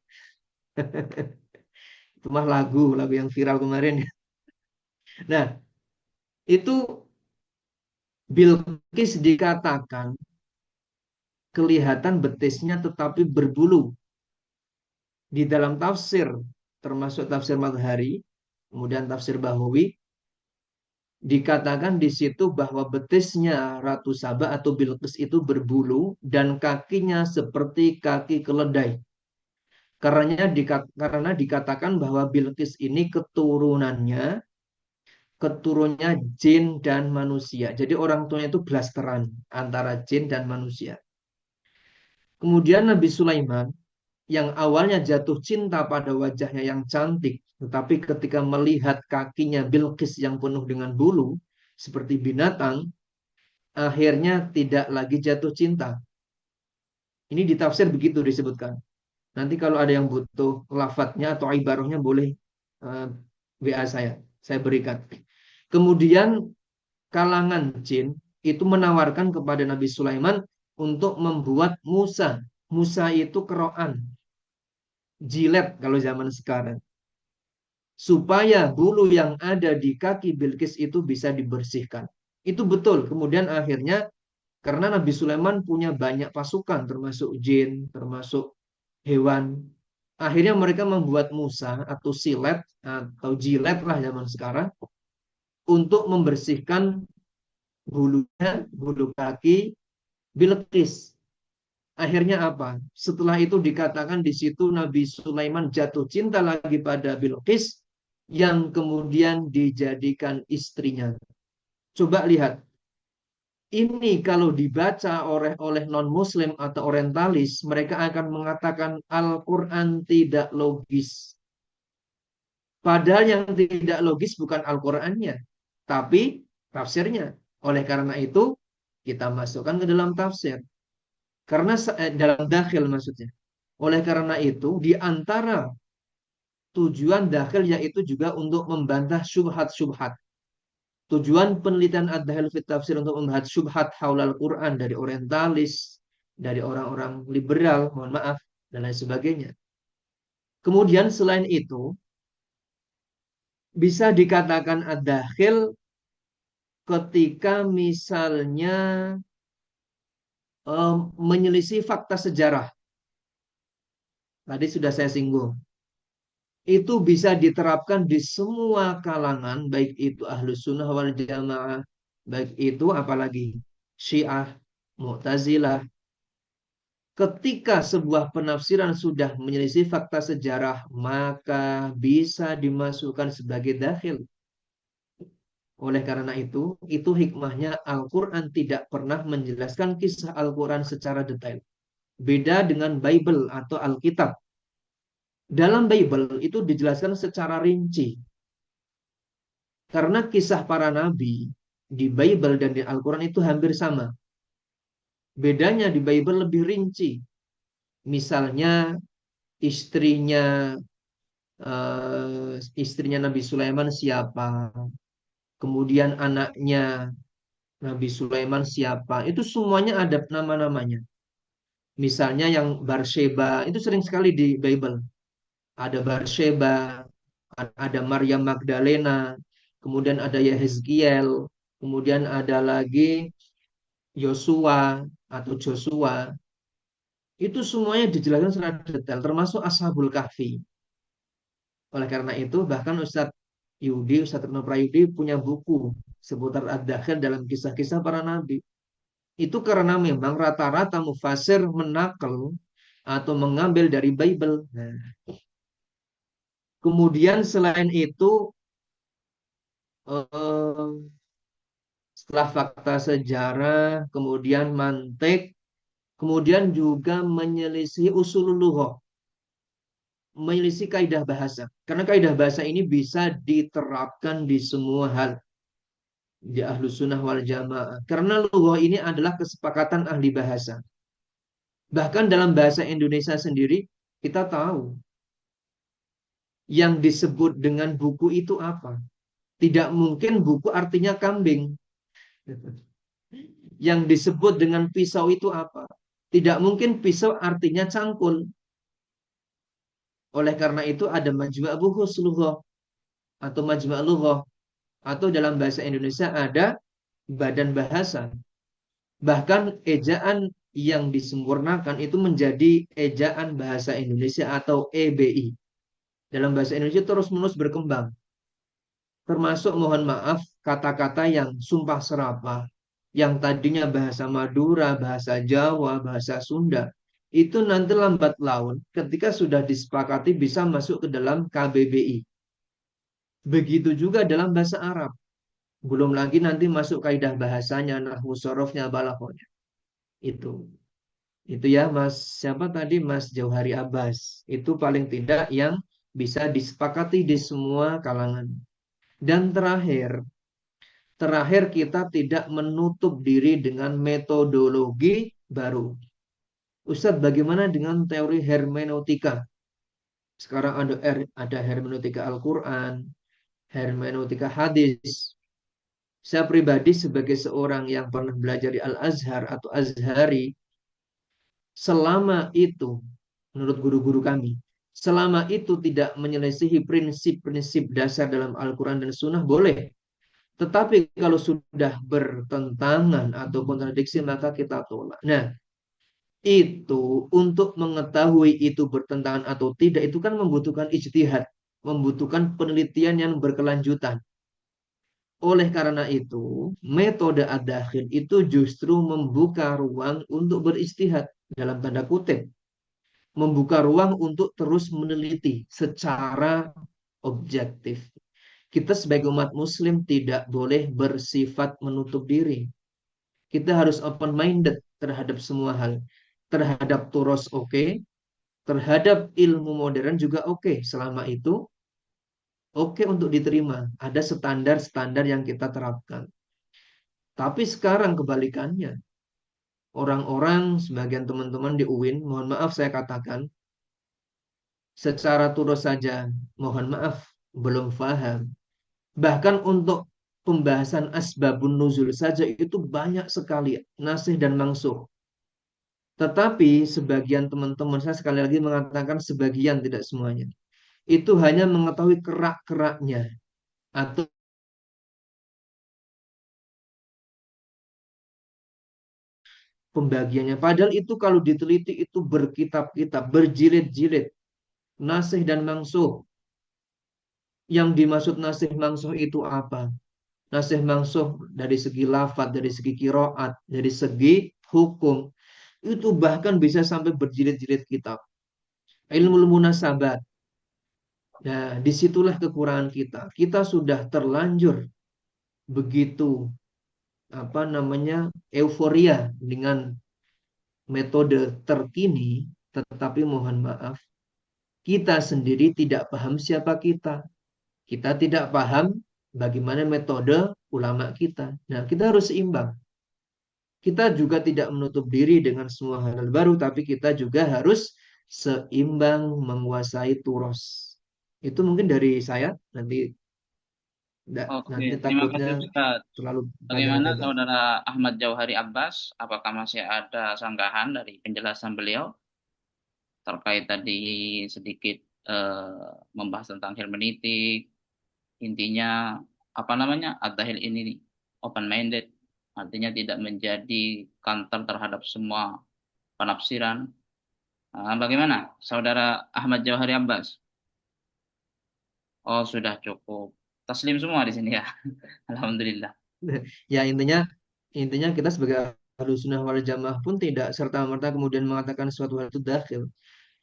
Itu mah lagu yang viral kemarin. Nah, itu Bilqis dikatakan kelihatan betisnya tetapi berbulu. Di dalam tafsir, termasuk tafsir Madhari, kemudian tafsir Bahawi, dikatakan di situ bahwa betisnya Ratu Saba atau Bilqis itu berbulu dan kakinya seperti kaki keledai. Karena dikatakan bahwa Bilqis ini keturunannya jin dan manusia. Jadi orang tuanya itu blasteran antara jin dan manusia. Kemudian Nabi Sulaiman yang awalnya jatuh cinta pada wajahnya yang cantik, tetapi ketika melihat kakinya Bilqis yang penuh dengan bulu, seperti binatang, akhirnya tidak lagi jatuh cinta. Ini ditafsir begitu disebutkan. Nanti kalau ada yang butuh lafadznya atau ibarahnya boleh uh, WA saya berikan. Kemudian kalangan jin itu menawarkan kepada Nabi Sulaiman untuk membuat Musa. Musa itu keroan, jilet kalau zaman sekarang. Supaya bulu yang ada di kaki Bilqis itu bisa dibersihkan. Itu betul. Kemudian akhirnya karena Nabi Sulaiman punya banyak pasukan termasuk jin, termasuk hewan. Akhirnya mereka membuat Musa atau silet atau jilet lah zaman sekarang untuk membersihkan bulu kaki Bilqis. Akhirnya apa? Setelah itu dikatakan di situ Nabi Sulaiman jatuh cinta lagi pada Bilqis yang kemudian dijadikan istrinya. Coba lihat. Ini kalau dibaca oleh non-muslim atau orientalis, mereka akan mengatakan Al-Quran tidak logis. Padahal yang tidak logis bukan Al-Qurannya, tapi tafsirnya. Oleh karena itu, kita masukkan ke dalam tafsir. Karena dalam dakhil maksudnya. Oleh karena itu, di antara tujuan dakhil yaitu juga untuk membantah syubhat-syubhat. Tujuan penelitian ad-dakhil fit tafsir untuk membahas syubhat haulal Quran dari orientalis, dari orang-orang liberal, mohon maaf, dan lain sebagainya. Kemudian selain itu, bisa dikatakan ad-dakhil ketika misalnya menyelisih fakta sejarah. Tadi sudah saya singgung. Itu bisa diterapkan di semua kalangan, baik itu ahlus sunnah wal jamaah, baik itu apalagi syiah, mu'tazilah. Ketika sebuah penafsiran sudah menyelisih fakta sejarah, maka bisa dimasukkan sebagai dakhil. Oleh karena itu hikmahnya Al-Quran tidak pernah menjelaskan kisah Al-Quran secara detail. Beda dengan Bible atau Alkitab. Dalam Bible itu dijelaskan secara rinci. Karena kisah para nabi di Bible dan di Al-Quran itu hampir sama. Bedanya di Bible lebih rinci. Misalnya istrinya istrinya Nabi Sulaiman siapa, kemudian anaknya Nabi Sulaiman siapa, itu semuanya ada nama-namanya. Misalnya yang Barsheba, itu sering sekali di Bible. Ada Barsheba, ada Maryam Magdalena, kemudian ada Yehezkiel, kemudian ada lagi Yosua atau Joshua. Itu semuanya dijelaskan secara detail, termasuk Ashabul Kahfi. Oleh karena itu, bahkan Ustadz Retno Prayudi punya buku seputar Ad-Dakhil dalam kisah-kisah para nabi. Itu karena memang rata-rata mufasir menakal atau mengambil dari Bible. Nah, kemudian selain itu, eh, setelah fakta sejarah, kemudian mantik, kemudian juga menyelisih usul lughah, menyelisih kaidah bahasa. Karena kaidah bahasa ini bisa diterapkan di semua hal di ahlu sunnah wal jamaah. Karena lughah ini adalah kesepakatan ahli bahasa. Bahkan dalam bahasa Indonesia sendiri, kita tahu yang disebut dengan buku itu apa. Tidak mungkin buku artinya kambing. Yang disebut dengan pisau itu apa? Tidak mungkin pisau artinya cangkul. Oleh karena itu ada majma' buhus lughah atau majma' lughah, atau dalam bahasa Indonesia ada badan bahasa. Bahkan ejaan yang disempurnakan itu menjadi ejaan bahasa Indonesia atau EBI. Dalam bahasa Indonesia terus-menerus berkembang. Termasuk mohon maaf kata-kata yang sumpah serapah, yang tadinya bahasa Madura, bahasa Jawa, bahasa Sunda, itu nanti lambat laun ketika sudah disepakati bisa masuk ke dalam KBBI. Begitu juga dalam bahasa Arab. Belum lagi nanti masuk kaidah bahasanya, nahwu sorofnya, balaghahnya. Itu. Itu ya Mas, siapa tadi Mas Jauhari Abbas. Itu paling tidak yang bisa disepakati di semua kalangan. Dan terakhir kita tidak menutup diri dengan metodologi baru. Ustadz, bagaimana dengan teori hermeneutika? Sekarang ada hermeneutika Al-Quran, hermeneutika hadis. Saya pribadi sebagai seorang yang pernah belajar di Al-Azhar atau Azhari, selama itu, menurut guru-guru kami, selama itu tidak menyelisihi prinsip-prinsip dasar dalam Al-Quran dan Sunnah, boleh. Tetapi kalau sudah bertentangan atau kontradiksi, maka kita tolak. Nah, itu untuk mengetahui itu bertentangan atau tidak, itu kan membutuhkan ijtihad, membutuhkan penelitian yang berkelanjutan. Oleh karena itu, metode ad-dakhil itu justru membuka ruang untuk beristihad, dalam tanda kutip. Membuka ruang untuk terus meneliti secara objektif. Kita sebagai umat muslim tidak boleh bersifat menutup diri. Kita harus open-minded terhadap semua hal. Terhadap turos oke, terhadap ilmu modern juga oke. Selama itu oke untuk diterima. Ada standar-standar yang kita terapkan. Tapi sekarang kebalikannya. Orang-orang, sebagian teman-teman di UIN, mohon maaf saya katakan, secara turus saja, mohon maaf, belum paham. Bahkan untuk pembahasan asbabun nuzul saja itu banyak sekali nasih dan mangsuh. Tetapi sebagian teman-teman, saya sekali lagi mengatakan sebagian, tidak semuanya, itu hanya mengetahui kerak-keraknya atau pembagiannya. Padahal itu kalau diteliti itu berkitab-kitab, berjilid-jilid, nasih dan mangsuh. Yang dimaksud nasih mangsuh itu apa? Nasih mangsuh dari segi lafadz, dari segi kiroat, dari segi hukum, itu bahkan bisa sampai berjilid-jilid kitab. Ilmu munasabat. Nah, disitulah kekurangan kita. Kita sudah terlanjur begitu euforia dengan metode terkini, tetapi mohon maaf, kita sendiri tidak paham siapa kita. Kita tidak paham bagaimana metode ulama kita. Nah, kita harus seimbang. Kita juga tidak menutup diri dengan semua hal baru, tapi kita juga harus seimbang menguasai turos. Itu mungkin dari saya. Nanti Oke, nanti terima takutnya kasih Ustaz. terlalu panjang Bagaimana lebar. Saudara Ahmad Jauhari Abbas? Apakah masih ada sanggahan dari penjelasan beliau terkait tadi sedikit membahas tentang hermeneutik? Intinya apa namanya? Ad-Dahil ini open minded, artinya tidak menjadi counter terhadap semua penafsiran. Bagaimana Saudara Ahmad Jauhari Abbas? Oh, sudah cukup. Taslim semua di sini ya. Alhamdulillah. Ya intinya kita sebagai Ahlussunnah wal Jamaah pun tidak serta-merta kemudian mengatakan suatu hal itu dakhil.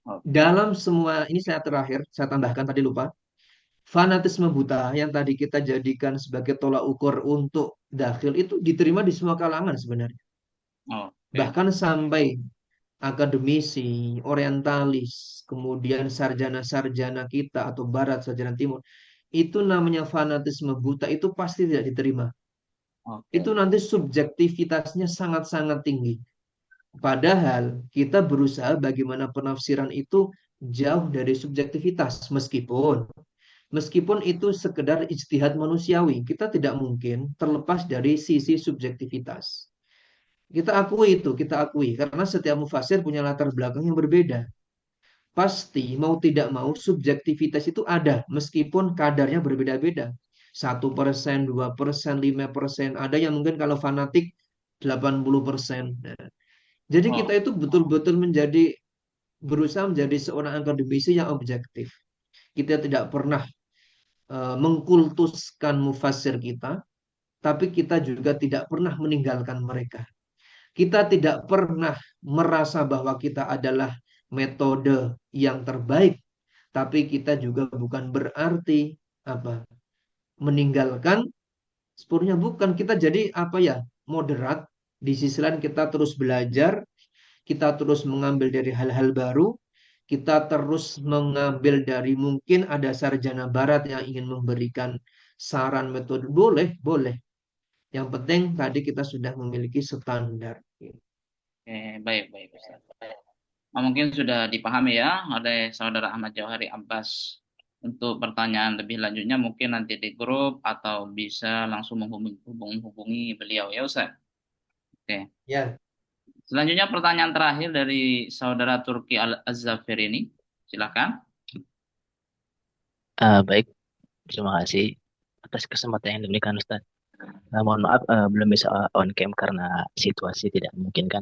Oke. Dalam semua ini saya terakhir, saya tambahkan tadi lupa. Fanatisme buta yang tadi kita jadikan sebagai tolak ukur untuk dakhil itu diterima di semua kalangan sebenarnya. Oke. Bahkan sampai akademisi, orientalis, kemudian sarjana-sarjana kita atau barat, sarjana timur, itu namanya fanatisme buta itu pasti tidak diterima. Oke. Itu nanti subjektivitasnya sangat-sangat tinggi. Padahal kita berusaha bagaimana penafsiran itu jauh dari subjektivitas, meskipun itu sekedar ijtihad manusiawi, kita tidak mungkin terlepas dari sisi subjektivitas. Kita akui karena setiap mufasir punya latar belakang yang berbeda. Pasti mau tidak mau subjektivitas itu ada, meskipun kadarnya berbeda-beda. 1%, 2%, 5%, ada yang mungkin kalau fanatik 80%. Nah, jadi kita Oh, itu betul-betul berusaha menjadi seorang akademisi yang objektif. Kita tidak pernah mengkultuskan mufasir kita, tapi kita juga tidak pernah meninggalkan mereka. Kita tidak pernah merasa bahwa kita adalah metode yang terbaik, tapi kita juga bukan berarti apa meninggalkan sepenuhnya, bukan. Kita jadi apa ya, moderat. Di sisi lain kita terus belajar, kita terus mengambil dari hal-hal baru, kita terus mengambil dari mungkin ada sarjana barat yang ingin memberikan saran metode, boleh, boleh. Yang penting tadi kita sudah memiliki standar. oke, baik, baik, Ustaz. Mungkin sudah dipahami ya oleh Saudara Ahmad Jauhari Abbas. Untuk pertanyaan lebih lanjutnya mungkin nanti di grup atau bisa langsung menghubungi beliau ya Ustaz. Oke. Ya, Selanjutnya pertanyaan terakhir dari Saudara Turki Al-Azzafir ini. Silakan. Baik, terima kasih atas kesempatan yang diberikan Ustaz. Mohon maaf belum bisa on cam karena situasi tidak memungkinkan.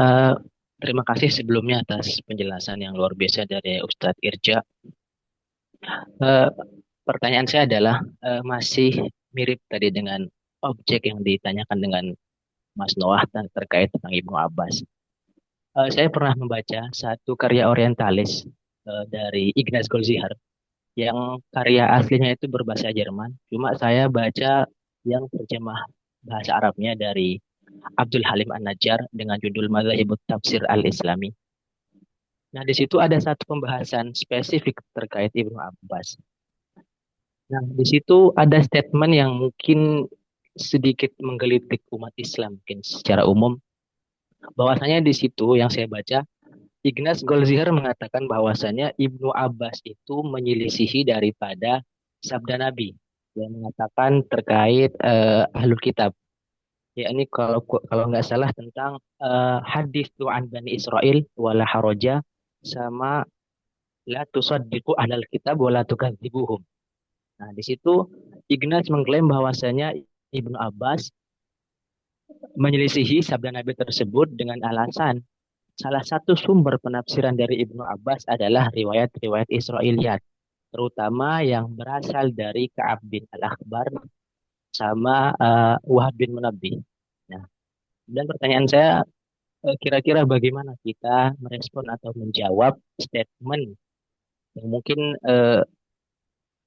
Uh, Terima kasih sebelumnya atas penjelasan yang luar biasa dari Ustadz Irja. Uh, Pertanyaan saya adalah masih mirip tadi dengan objek yang ditanyakan dengan Mas Noah terkait tentang Ibnu Abbas. Saya pernah membaca satu karya orientalis dari Ignaz Goldziher yang karya aslinya itu berbahasa Jerman. Cuma saya baca yang terjemah bahasa Arabnya dari Abdul Halim An-Najjar dengan judul Madzhabut Tafsir Al-Islami. Nah, di situ ada satu pembahasan spesifik terkait Ibnu Abbas. Nah, di situ ada statement yang mungkin sedikit menggelitik umat Islam mungkin secara umum. Bahwasanya di situ yang saya baca, Ignaz Goldziher mengatakan bahwasanya Ibnu Abbas itu menyelisihi daripada sabda Nabi yang mengatakan terkait ahlul kitab. Ya ini kalau nggak salah tentang hadis tu'an Bani Israel wala haraja sama la tusaddiqu ahlal kitab wala tukadzibuhum. Nah, di situ Ignaz mengklaim bahwasanya Ibnu Abbas menyelisihi sabda Nabi tersebut dengan alasan salah satu sumber penafsiran dari Ibnu Abbas adalah riwayat-riwayat Israiliyat, terutama yang berasal dari Ka'ab bin Al-Akhbar sama Wahab bin Munabbih. Nah, dan pertanyaan saya kira-kira bagaimana kita merespon atau menjawab statement yang mungkin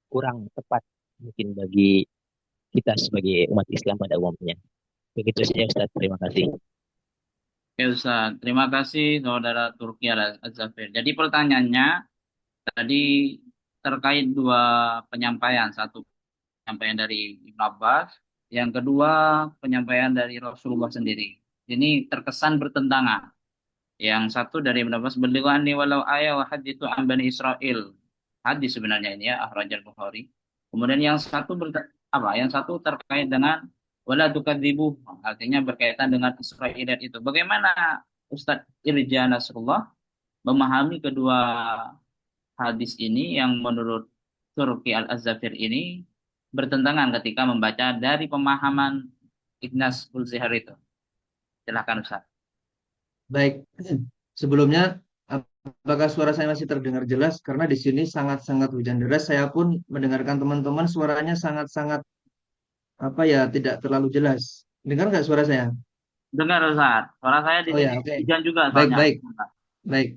kurang tepat mungkin bagi kita sebagai umat Islam pada umumnya. Begitu saja Ustaz, terima kasih. Oke Ustaz, terima kasih Saudara Turki Al-Azzafir. Jadi pertanyaannya tadi terkait dua penyampaian. Satu penyampaian dari Ibnu Abbas, yang kedua penyampaian dari Rasulullah sendiri. Ini terkesan bertentangan. Yang satu dari Ibnu Abbas, "Belighani walau ayat wa hadithu an Bani Israil." Hadis sebenarnya ini ya, akhrajal Bukhari. Kemudian yang satu apa? Yang satu terkait dengan wala tukadzibu, artinya berkaitan dengan Israiliyat itu. Bagaimana Ustadz Irja Nasrullah memahami kedua hadis ini yang menurut Turki Al-Azzafir ini bertentangan ketika membaca dari pemahaman Ignaz Goldziher itu? Silahkan Ustaz. baik. Sebelumnya, apakah suara saya masih terdengar jelas? Karena di sini sangat-sangat hujan deras. Saya pun mendengarkan teman-teman suaranya sangat-sangat apa ya, tidak terlalu jelas. Dengar nggak suara saya? Dengar Ustaz. Suara saya di Oh sini ya, oke. hujan juga Baik, soalnya. baik, baik.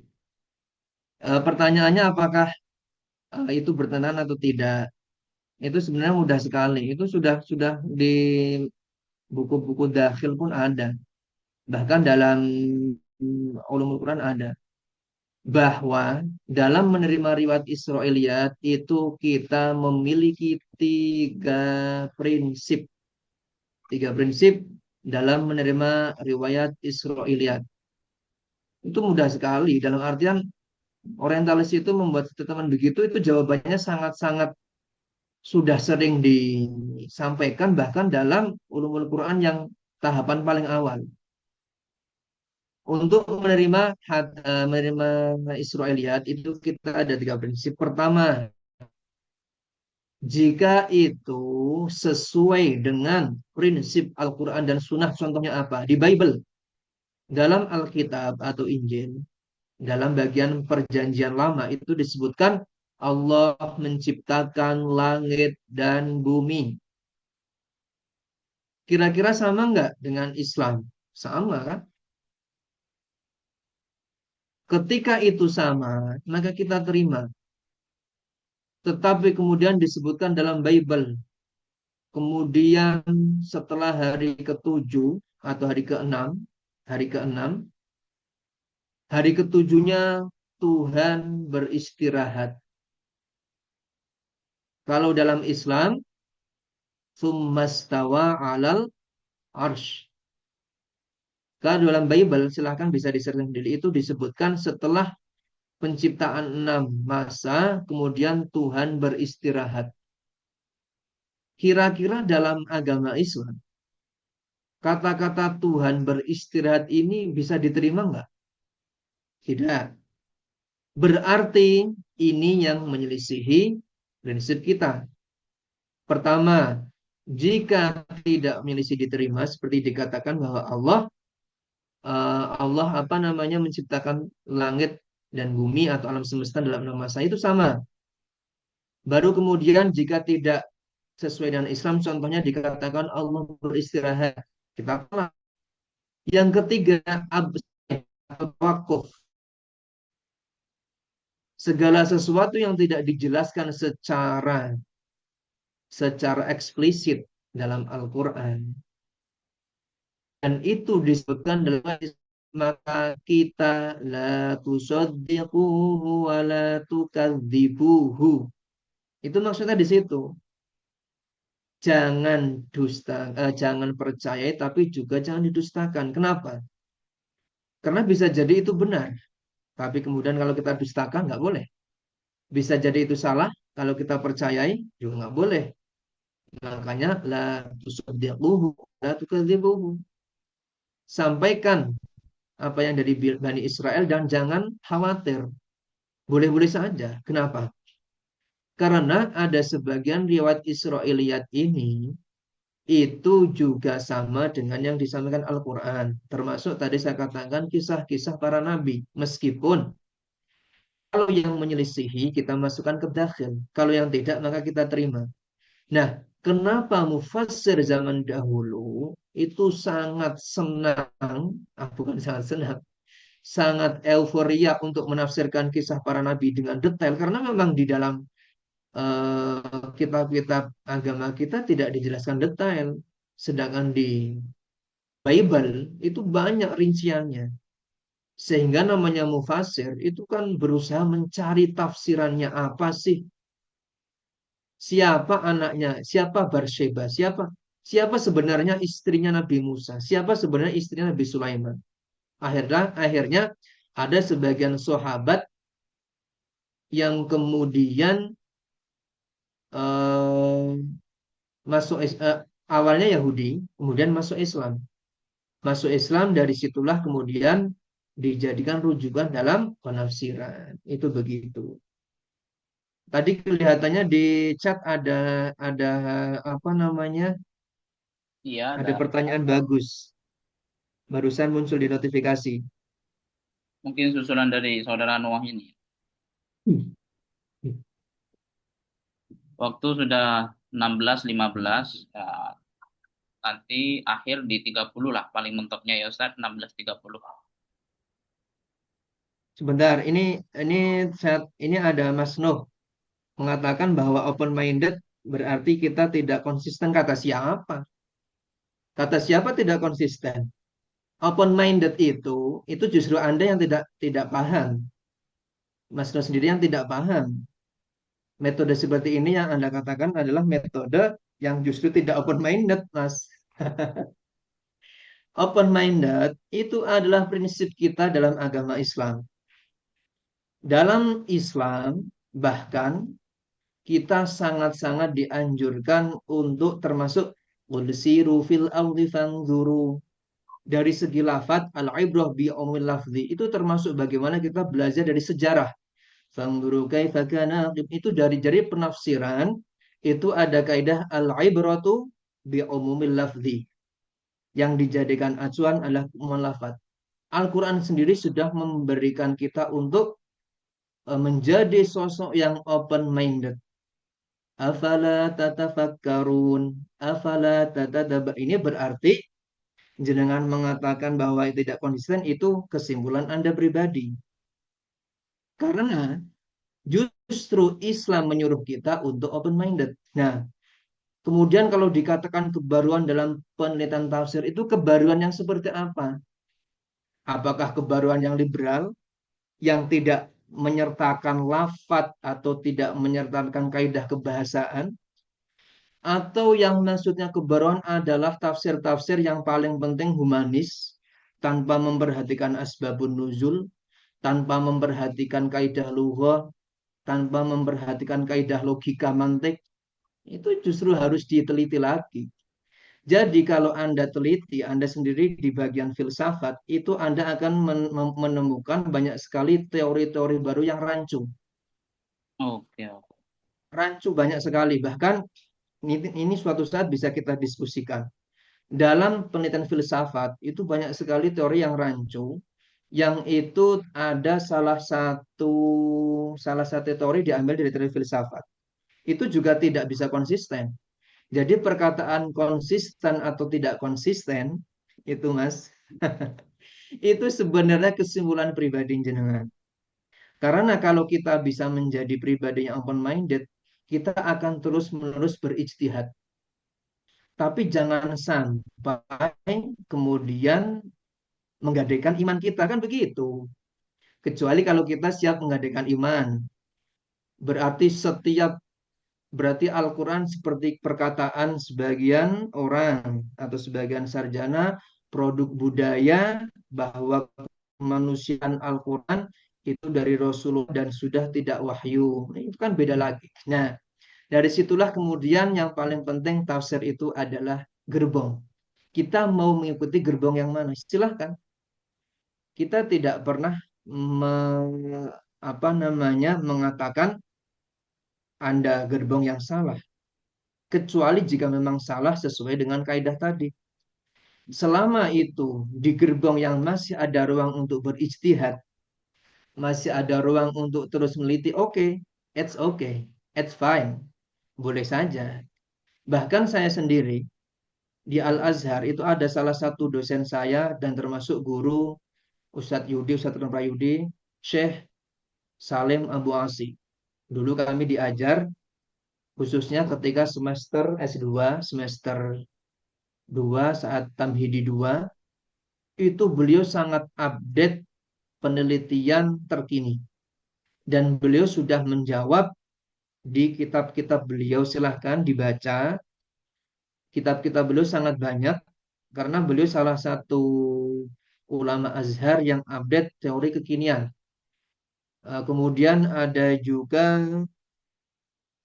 Pertanyaannya apakah itu bertentangan atau tidak? Itu sebenarnya mudah sekali. Itu sudah di buku-buku dakhil pun ada. Bahkan dalam ulumul Quran ada. Bahwa dalam menerima riwayat Israiliyat itu kita memiliki prinsip. Tiga prinsip dalam menerima riwayat Israiliyat. Itu mudah sekali. Dalam artian orientalis itu membuat statement begitu, itu jawabannya sangat-sangat sudah sering disampaikan bahkan dalam ulumul Quran yang tahapan paling awal. Untuk menerima Israiliyat itu kita ada tiga prinsip. Pertama, jika itu sesuai dengan prinsip Al-Quran dan Sunnah, contohnya apa? Di Bible, dalam Alkitab atau Injil, dalam bagian perjanjian lama itu disebutkan Allah menciptakan langit dan bumi. Kira-kira sama nggak dengan Islam? Sama kan? Ketika itu sama, maka kita terima. Tetapi kemudian disebutkan dalam Bible. Kemudian setelah hari ketujuh atau hari keenam, hari ketujuhnya Tuhan beristirahat. Kalau dalam Islam, summastawa alal arsh. Kalau dalam Bible, silahkan bisa disearch sendiri, itu disebutkan setelah penciptaan 6 masa, kemudian Tuhan beristirahat. Kira-kira dalam agama Islam, kata-kata Tuhan beristirahat ini bisa diterima nggak? Tidak. Berarti ini yang menyelisihi prinsip kita. Pertama, jika tidak menyelisih diterima, seperti dikatakan bahwa Allah menciptakan langit dan bumi atau alam semesta dalam 6 masa, itu sama. Baru kemudian jika tidak sesuai dengan Islam, contohnya dikatakan Allah beristirahat, kita tolak. Yang ketiga, wakuf. Segala sesuatu yang tidak dijelaskan secara eksplisit dalam Al-Quran, dan itu disebutkan dalam hadis, maka kita la tusaddiquhu wa la tukadzibuhu. Itu maksudnya di situ. Jangan percaya tapi juga jangan didustakan. Kenapa? Karena bisa jadi itu benar, tapi kemudian kalau kita dustakan nggak boleh. Bisa jadi itu salah, kalau kita percayai juga nggak boleh. Makanya la tusaddiquhu la tukadzibuhu. Sampaikan apa yang dari Bani Israel dan jangan khawatir. Boleh-boleh saja. Kenapa? Karena ada sebagian riwayat Israiliyat ini itu juga sama dengan yang disampaikan Al-Quran. Termasuk tadi saya katakan kisah-kisah para nabi. Meskipun kalau yang menyelisihi kita masukkan ke dakhil. Kalau yang tidak maka kita terima. Nah, kenapa mufassir zaman dahulu itu sangat senang, bukan sangat senang, sangat euforia untuk menafsirkan kisah para nabi dengan detail, karena memang di dalam kitab-kitab agama kita tidak dijelaskan detail, sedangkan di Bible itu banyak rinciannya, sehingga namanya mufasir itu kan berusaha mencari tafsirannya apa sih, siapa anaknya, siapa Barsheba, siapa sebenarnya istrinya Nabi Musa, siapa sebenarnya istrinya Nabi Sulaiman. Akhirnya ada sebagian sahabat yang kemudian eh, awalnya Yahudi, kemudian masuk Islam. Masuk Islam, dari situlah kemudian dijadikan rujukan dalam penafsiran. Itu begitu. Tadi kelihatannya di chat ada apa namanya? Iya, Ada pertanyaan bagus. Barusan muncul di notifikasi. mungkin susulan dari saudara Noah ini. Waktu sudah 16.15. Ya, nanti akhir di 30 lah paling mentoknya ya Ustaz, 16.30. Sebentar, ini ada Mas Nuh mengatakan bahwa open minded berarti kita tidak konsisten. Kata siapa? Kata siapa tidak konsisten? Open minded itu justru Anda yang tidak paham. Mas Nuh sendiri yang tidak paham. Metode seperti ini yang Anda katakan adalah metode yang justru tidak open minded, Mas. Open minded itu adalah prinsip kita dalam agama Islam. Dalam Islam bahkan kita sangat-sangat dianjurkan untuk termasuk qul siru fil ardi fanzuru. Dari segi lafadz al-ibrah bi umumil lafzi itu termasuk bagaimana kita belajar dari sejarah. Fanzuru kaifa kana itu dari penafsiran itu ada kaidah al-ibratu bi umumil lafzi. Yang dijadikan acuan adalah umum lafadz. Al-Quran sendiri sudah memberikan kita untuk menjadi sosok yang open minded. Afala tatafakkarun, afala tatadabbar. Ini berarti jenengan mengatakan bahwa tidak konsisten itu kesimpulan Anda pribadi. Karena justru Islam menyuruh kita untuk open minded. Nah, kemudian kalau dikatakan kebaruan dalam penelitian tafsir itu kebaruan yang seperti apa? Apakah kebaruan yang liberal yang tidak menyertakan lafadz atau tidak menyertakan kaidah kebahasaan, atau yang maksudnya kebaruan adalah tafsir-tafsir yang paling penting humanis tanpa memperhatikan asbabun nuzul, tanpa memperhatikan kaidah lughah, tanpa memperhatikan kaidah logika mantik, itu justru harus diteliti lagi. Jadi kalau Anda teliti, Anda sendiri di bagian filsafat, itu Anda akan menemukan banyak sekali teori-teori baru yang rancu. Oke. Rancu banyak sekali. Bahkan ini suatu saat bisa kita diskusikan. Dalam penelitian filsafat, itu banyak sekali teori yang rancu, yang itu ada salah satu teori diambil dari teori filsafat. Itu juga tidak bisa konsisten. Jadi perkataan konsisten atau tidak konsisten itu Mas, itu sebenarnya kesimpulan pribadi jenengan. Karena kalau kita bisa menjadi pribadi yang open minded, kita akan terus-menerus berijtihad. Tapi jangan sampai kemudian menggadaikan iman kita, kan begitu. Kecuali kalau kita siap menggadaikan iman. Berarti Al-Quran seperti perkataan sebagian orang atau sebagian sarjana produk budaya bahwa kemanusiaan Al-Quran itu dari Rasulullah dan sudah tidak wahyu. Itu kan beda lagi. Nah, dari situlah kemudian yang paling penting tafsir itu adalah gerbong. Kita mau mengikuti gerbong yang mana? Silahkan. Kita tidak pernah mengatakan Anda gerbong yang salah. Kecuali jika memang salah sesuai dengan kaidah tadi. Selama itu di gerbong yang masih ada ruang untuk berijtihad, masih ada ruang untuk terus meneliti, okay, it's fine, boleh saja. Bahkan saya sendiri di Al-Azhar itu ada salah satu dosen saya dan termasuk guru Ustadz Prayudi, Syekh Salim Abu Asi. Dulu kami diajar khususnya ketika semester S2, semester 2 saat Tamhidi 2, itu beliau sangat update penelitian terkini. Dan beliau sudah menjawab di kitab-kitab beliau, silahkan dibaca. Kitab-kitab beliau sangat banyak karena beliau salah satu ulama Azhar yang update teori kekinian. Kemudian ada juga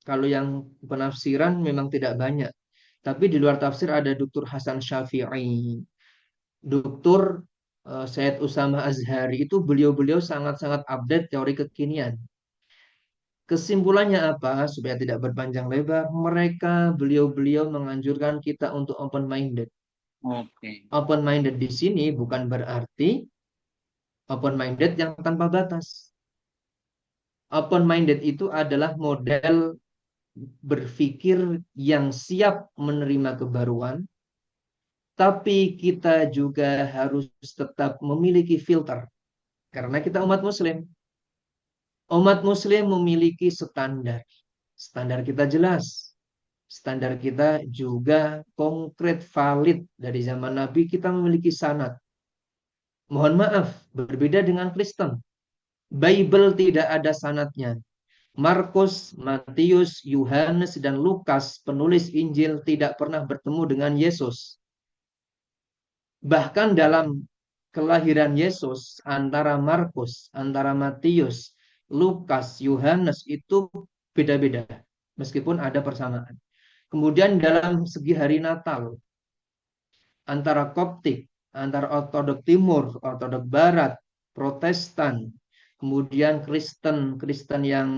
kalau yang penafsiran memang tidak banyak. Tapi di luar tafsir ada Dr. Hasan Syafi'i, Dr. Syed Usama Azhari, itu beliau-beliau sangat-sangat update teori kekinian. Kesimpulannya apa? Supaya tidak berpanjang lebar, beliau-beliau menganjurkan kita untuk open-minded. Oke. Open-minded di sini bukan berarti open-minded yang tanpa batas. Open-minded itu adalah model berpikir yang siap menerima kebaruan, Tapi kita juga harus tetap memiliki filter. Karena kita umat muslim. Umat muslim memiliki standar. Standar kita jelas. Standar kita juga konkret, valid. Dari zaman Nabi kita memiliki sanad. Mohon maaf, berbeda dengan Kristen. Bible tidak ada sanadnya. Markus, Matius, Yohanes, dan Lukas, penulis Injil, tidak pernah bertemu dengan Yesus. Bahkan dalam kelahiran Yesus, antara Markus, antara Matius, Lukas, Yohanes, itu beda-beda. Meskipun ada persamaan. Kemudian dalam segi hari Natal, antara Koptik, antara Ortodok Timur, Ortodok Barat, Protestan, kemudian Kristen yang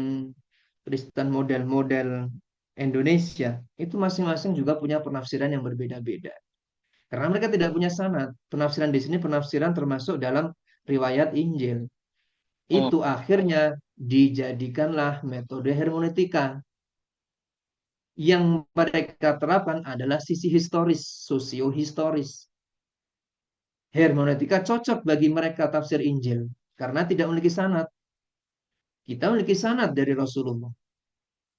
Kristen model-model Indonesia, itu masing-masing juga punya penafsiran yang berbeda-beda. Karena mereka tidak punya sanad. Penafsiran di sini penafsiran termasuk dalam riwayat Injil. Oh, Itu akhirnya dijadikanlah metode hermeneutika. Yang mereka terapkan adalah sisi historis, sosiohistoris. Hermeneutika cocok bagi mereka tafsir Injil karena tidak memiliki sanad. Kita memiliki sanad dari Rasulullah.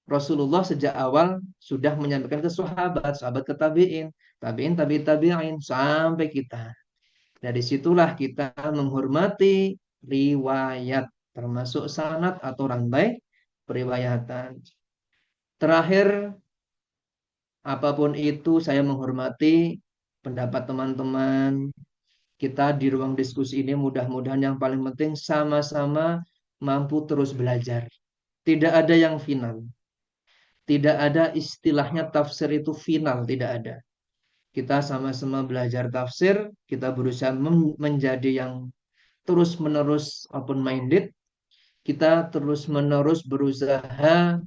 Rasulullah sejak awal sudah menyampaikan ke sahabat, sahabat ke tabi'in, tabi'in, sampai kita. Dari situlah kita menghormati riwayat, termasuk sanad atau rantai periwayatan. Terakhir, apapun itu saya menghormati pendapat teman-teman. Kita di ruang diskusi ini mudah-mudahan yang paling penting sama-sama mampu terus belajar. Tidak ada yang final. Tidak ada istilahnya tafsir itu final, tidak ada. Kita sama-sama belajar tafsir, kita berusaha menjadi yang terus-menerus open-minded, kita terus-menerus berusaha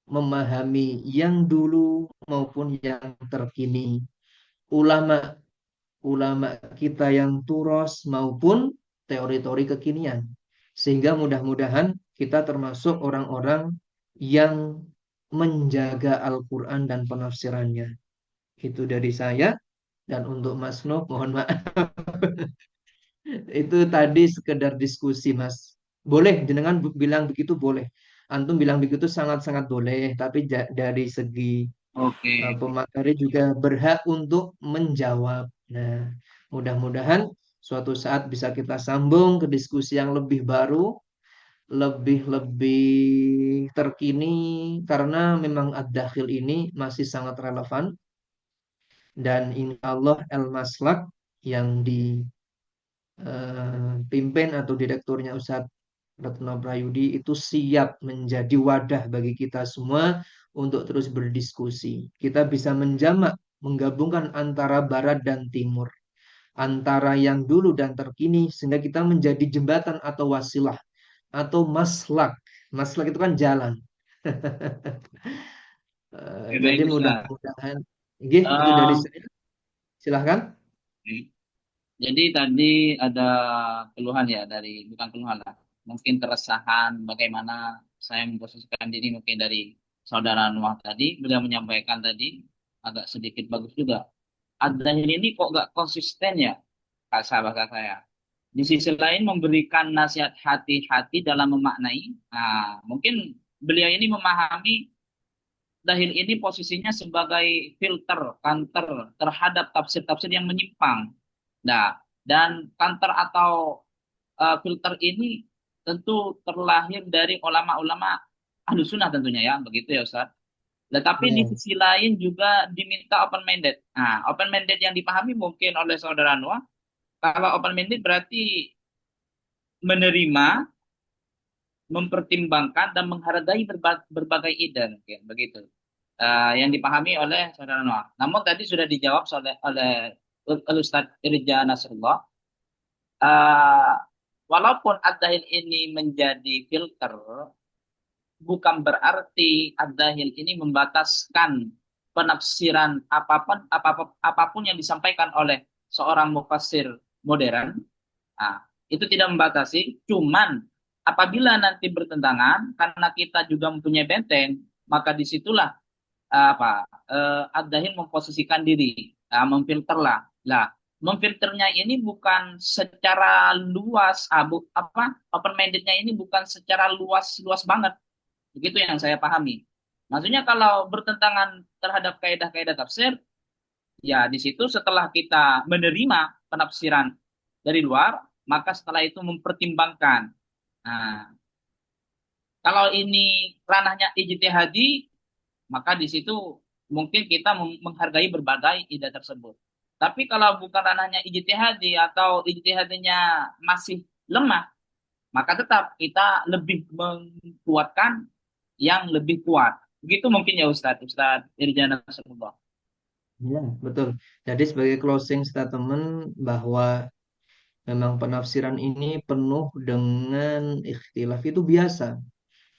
memahami yang dulu maupun yang terkini. Ulama ulama kita yang turos maupun teori-teori kekinian. Sehingga mudah-mudahan kita termasuk orang-orang yang menjaga Al-Quran dan penafsirannya. Itu dari saya. Dan untuk Mas Nuh, mohon maaf. Itu tadi sekedar diskusi, Mas. Boleh, jenengan bilang begitu boleh. Antum bilang begitu sangat-sangat boleh. Tapi dari segi oke. pemateri juga berhak untuk menjawab. Nah, mudah-mudahan suatu saat bisa kita sambung ke diskusi yang lebih baru, lebih terkini, karena memang ad-dakhil ini masih sangat relevan. Dan insya Allah Al-Maslak yang dipimpin atau direkturnya Ustadz Retno Prayudi itu siap menjadi wadah bagi kita semua untuk terus berdiskusi. Kita bisa menjamak, menggabungkan antara barat dan timur, antara yang dulu dan terkini, sehingga kita menjadi jembatan atau wasilah atau maslak. Maslak itu kan jalan. Oke, baik Jadi Ustaz. mudah-mudahan, itu dari Eh, saya. Silahkan. oke. Jadi tadi ada keluhan ya dari, bukan keluhan lah, mungkin keresahan bagaimana saya memposisikan diri mungkin dari saudara Noah tadi, beliau menyampaikan tadi agak sedikit bagus juga. Adzahir ini kok gak konsisten ya, kak sahabat saya. Di sisi lain memberikan nasihat hati-hati dalam memaknai. Nah, mungkin beliau ini memahami Dahil ini posisinya sebagai filter, counter terhadap tafsir-tafsir yang menyimpang. Nah, dan counter atau filter ini tentu terlahir dari ulama-ulama ahlu sunnah tentunya ya, begitu ya Ustaz. Tetapi di Ya. sisi lain juga diminta open-minded. Nah, open-minded yang dipahami mungkin oleh saudara Noah, kalau open-minded berarti menerima, mempertimbangkan, dan menghargai berbagai ide, mungkin begitu. Yang dipahami oleh saudara Noah. Namun tadi sudah dijawab oleh Ustadz Irja Nasrullah. Uh, Walaupun ad-dahil ini menjadi filter, bukan berarti ad-dahil ini membataskan penafsiran apapun yang disampaikan oleh seorang mufassir modern. Nah, itu tidak membatasi, cuman apabila nanti bertentangan karena kita juga mempunyai benteng, maka disitulah ad-dahil memposisikan diri, memfilterlah Lah, memfilternya ini bukan secara luas, open mindednya ini bukan secara luas banget. Begitu yang saya pahami. Maksudnya kalau bertentangan terhadap kaidah-kaidah tafsir, ya di situ setelah kita menerima penafsiran dari luar, maka setelah itu mempertimbangkan. Nah, kalau ini ranahnya ijtihadi, maka di situ mungkin kita menghargai berbagai ide tersebut. Tapi kalau bukan ranahnya ijtihadi atau ijtihadinya masih lemah, maka tetap kita lebih menguatkan yang lebih kuat. Begitu mungkin ya Ustadz Irjana Nasrullah. Ya, betul. Jadi sebagai closing statement bahwa memang penafsiran ini penuh dengan ikhtilaf itu biasa.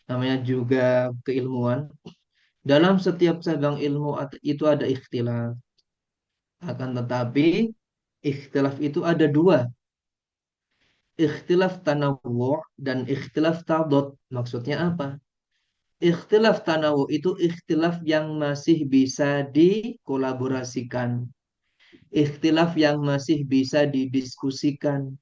Namanya juga keilmuan. Dalam setiap cabang ilmu itu ada ikhtilaf. Akan tetapi ikhtilaf itu ada dua. Ikhtilaf tanawwu' dan ikhtilaf tadad. Maksudnya apa? Ikhtilaf tanawwu' itu ikhtilaf yang masih bisa dikolaborasikan. Ikhtilaf yang masih bisa didiskusikan.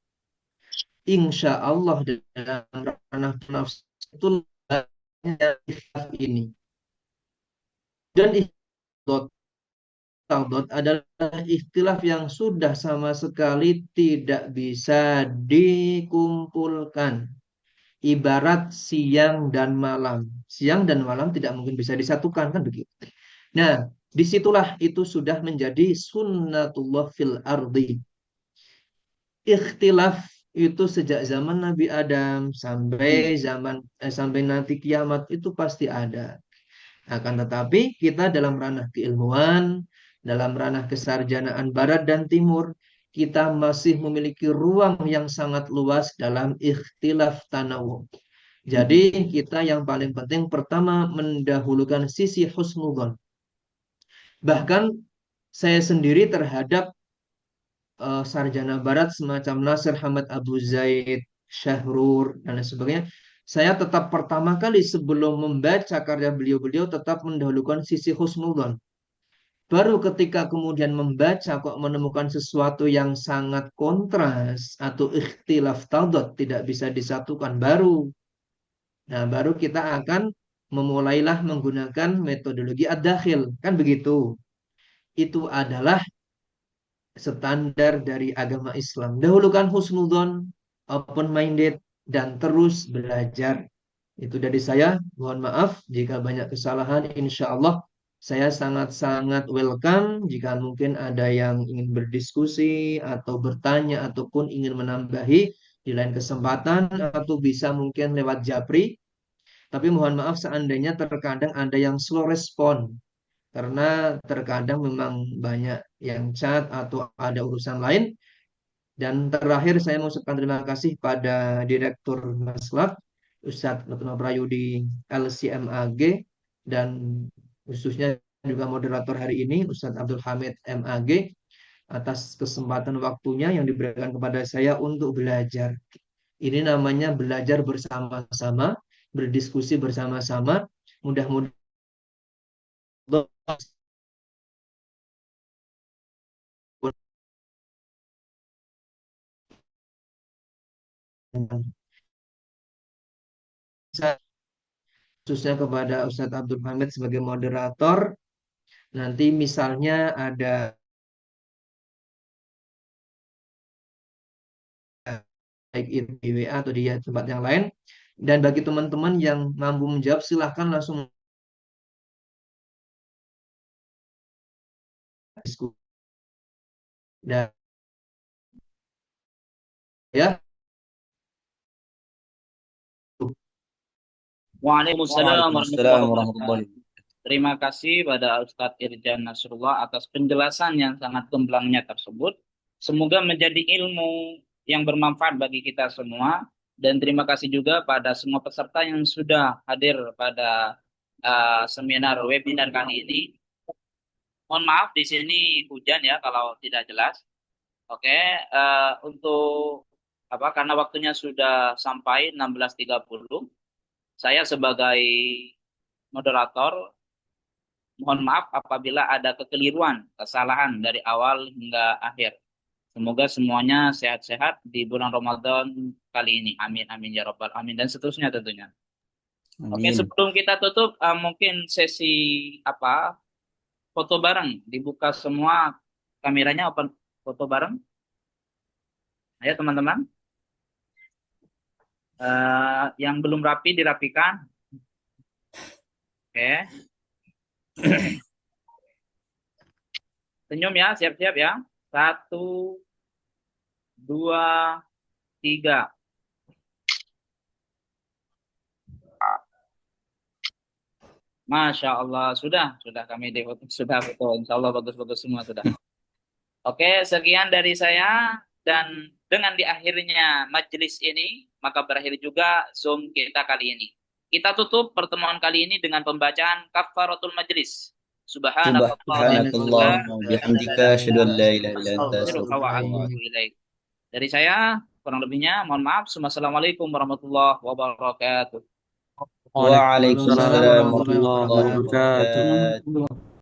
Insya Allah dalam ranah penafsiran itu banyak ikhtilaf ini. Dan ikhtilaf tadad adalah ikhtilaf yang sudah sama sekali tidak bisa dikumpulkan. Ibarat siang dan malam. Siang dan malam tidak mungkin bisa disatukan, kan begitu. Nah, disitulah itu sudah menjadi sunnatullah fil ardi. Ikhtilaf itu sejak zaman Nabi Adam sampai nanti kiamat itu pasti ada. Akan tetapi kita dalam ranah keilmuan, dalam ranah kesarjanaan barat dan timur, kita masih memiliki ruang yang sangat luas dalam ikhtilaf tanawu. Jadi kita yang paling penting pertama mendahulukan sisi husnudzon. Bahkan saya sendiri terhadap sarjana barat semacam Nasir Hamad Abu Zaid, Syahrur, dan lain sebagainya, saya tetap pertama kali sebelum membaca karya beliau-beliau tetap mendahulukan sisi husnudzon. Baru ketika kemudian membaca kok menemukan sesuatu yang sangat kontras atau ikhtilaf tadad tidak bisa disatukan baru kita akan memulailah menggunakan metodologi ad-dakhil. Kan begitu. Itu adalah standar dari agama Islam. Dahulukan husnudzon, open minded, dan terus belajar. Itu dari saya. Mohon maaf jika banyak kesalahan. Insya Allah saya sangat-sangat welcome jika mungkin ada yang ingin berdiskusi atau bertanya ataupun ingin menambahi di lain kesempatan atau bisa mungkin lewat Japri. Tapi mohon maaf seandainya terkadang ada yang slow respon karena terkadang memang banyak yang chat atau ada urusan lain. Dan terakhir saya mengucapkan terima kasih pada Direktur Maslak Ustadz Lutfi Prayudi LCMAG dan khususnya juga moderator hari ini Ustadz Abdul Hamid MAG atas kesempatan waktunya yang diberikan kepada saya untuk belajar. Ini namanya belajar bersama-sama, berdiskusi bersama-sama. Mudah-mudahan khususnya kepada Ustadz Abdul Hamid sebagai moderator. Nanti misalnya ada baik itu di WA atau di tempat yang lain. Dan bagi teman-teman yang mampu menjawab, silahkan langsung diskusi. Dan ya, Waalaikumsalam Waalaikumsalam warahmatullahi warahmatullahi wabarakatuh. Terima kasih pada Ustadz Irjan Nasrullah atas penjelasan yang sangat gemblangnya tersebut. Semoga menjadi ilmu yang bermanfaat bagi kita semua. Dan terima kasih juga pada semua peserta yang sudah hadir pada seminar webinar kali ini. Mohon maaf di sini hujan ya kalau tidak jelas. Oke, untuk karena waktunya sudah sampai 16.30, saya sebagai moderator Mohon maaf apabila ada kekeliruan, kesalahan dari awal hingga akhir. Semoga semuanya sehat-sehat di bulan Ramadan kali ini. Amin, amin ya robbal alamin dan seterusnya tentunya. Oke, Amin. sebelum kita tutup, mungkin sesi apa foto bareng. Dibuka semua kameranya, open foto bareng. Ayo teman-teman. Yang belum rapi dirapikan. Oke. Senyum ya, siap-siap ya. 1, 2, 3. Masya Allah, sudah kami sudah foto. Insya Allah bagus-bagus semua sudah. Oke, sekian dari saya dan dengan diakhirnya majelis ini, maka berakhir juga Zoom kita kali ini. Kita tutup pertemuan kali ini dengan pembacaan kafaratul majelis. Subhanakallah Subhanakallah Subhanakallahumma wa bihamdika asyhadu an la ilaha illa anta astaghfiruka wa astaghfiruka wa atubu ilaik. Dari saya, kurang lebihnya mohon maaf. Assalamualaikum warahmatullahi wabarakatuh. Waalaikumsalam Waalaikumsalam warahmatullahi warahmatullahi wabarakatuh. wabarakatuh.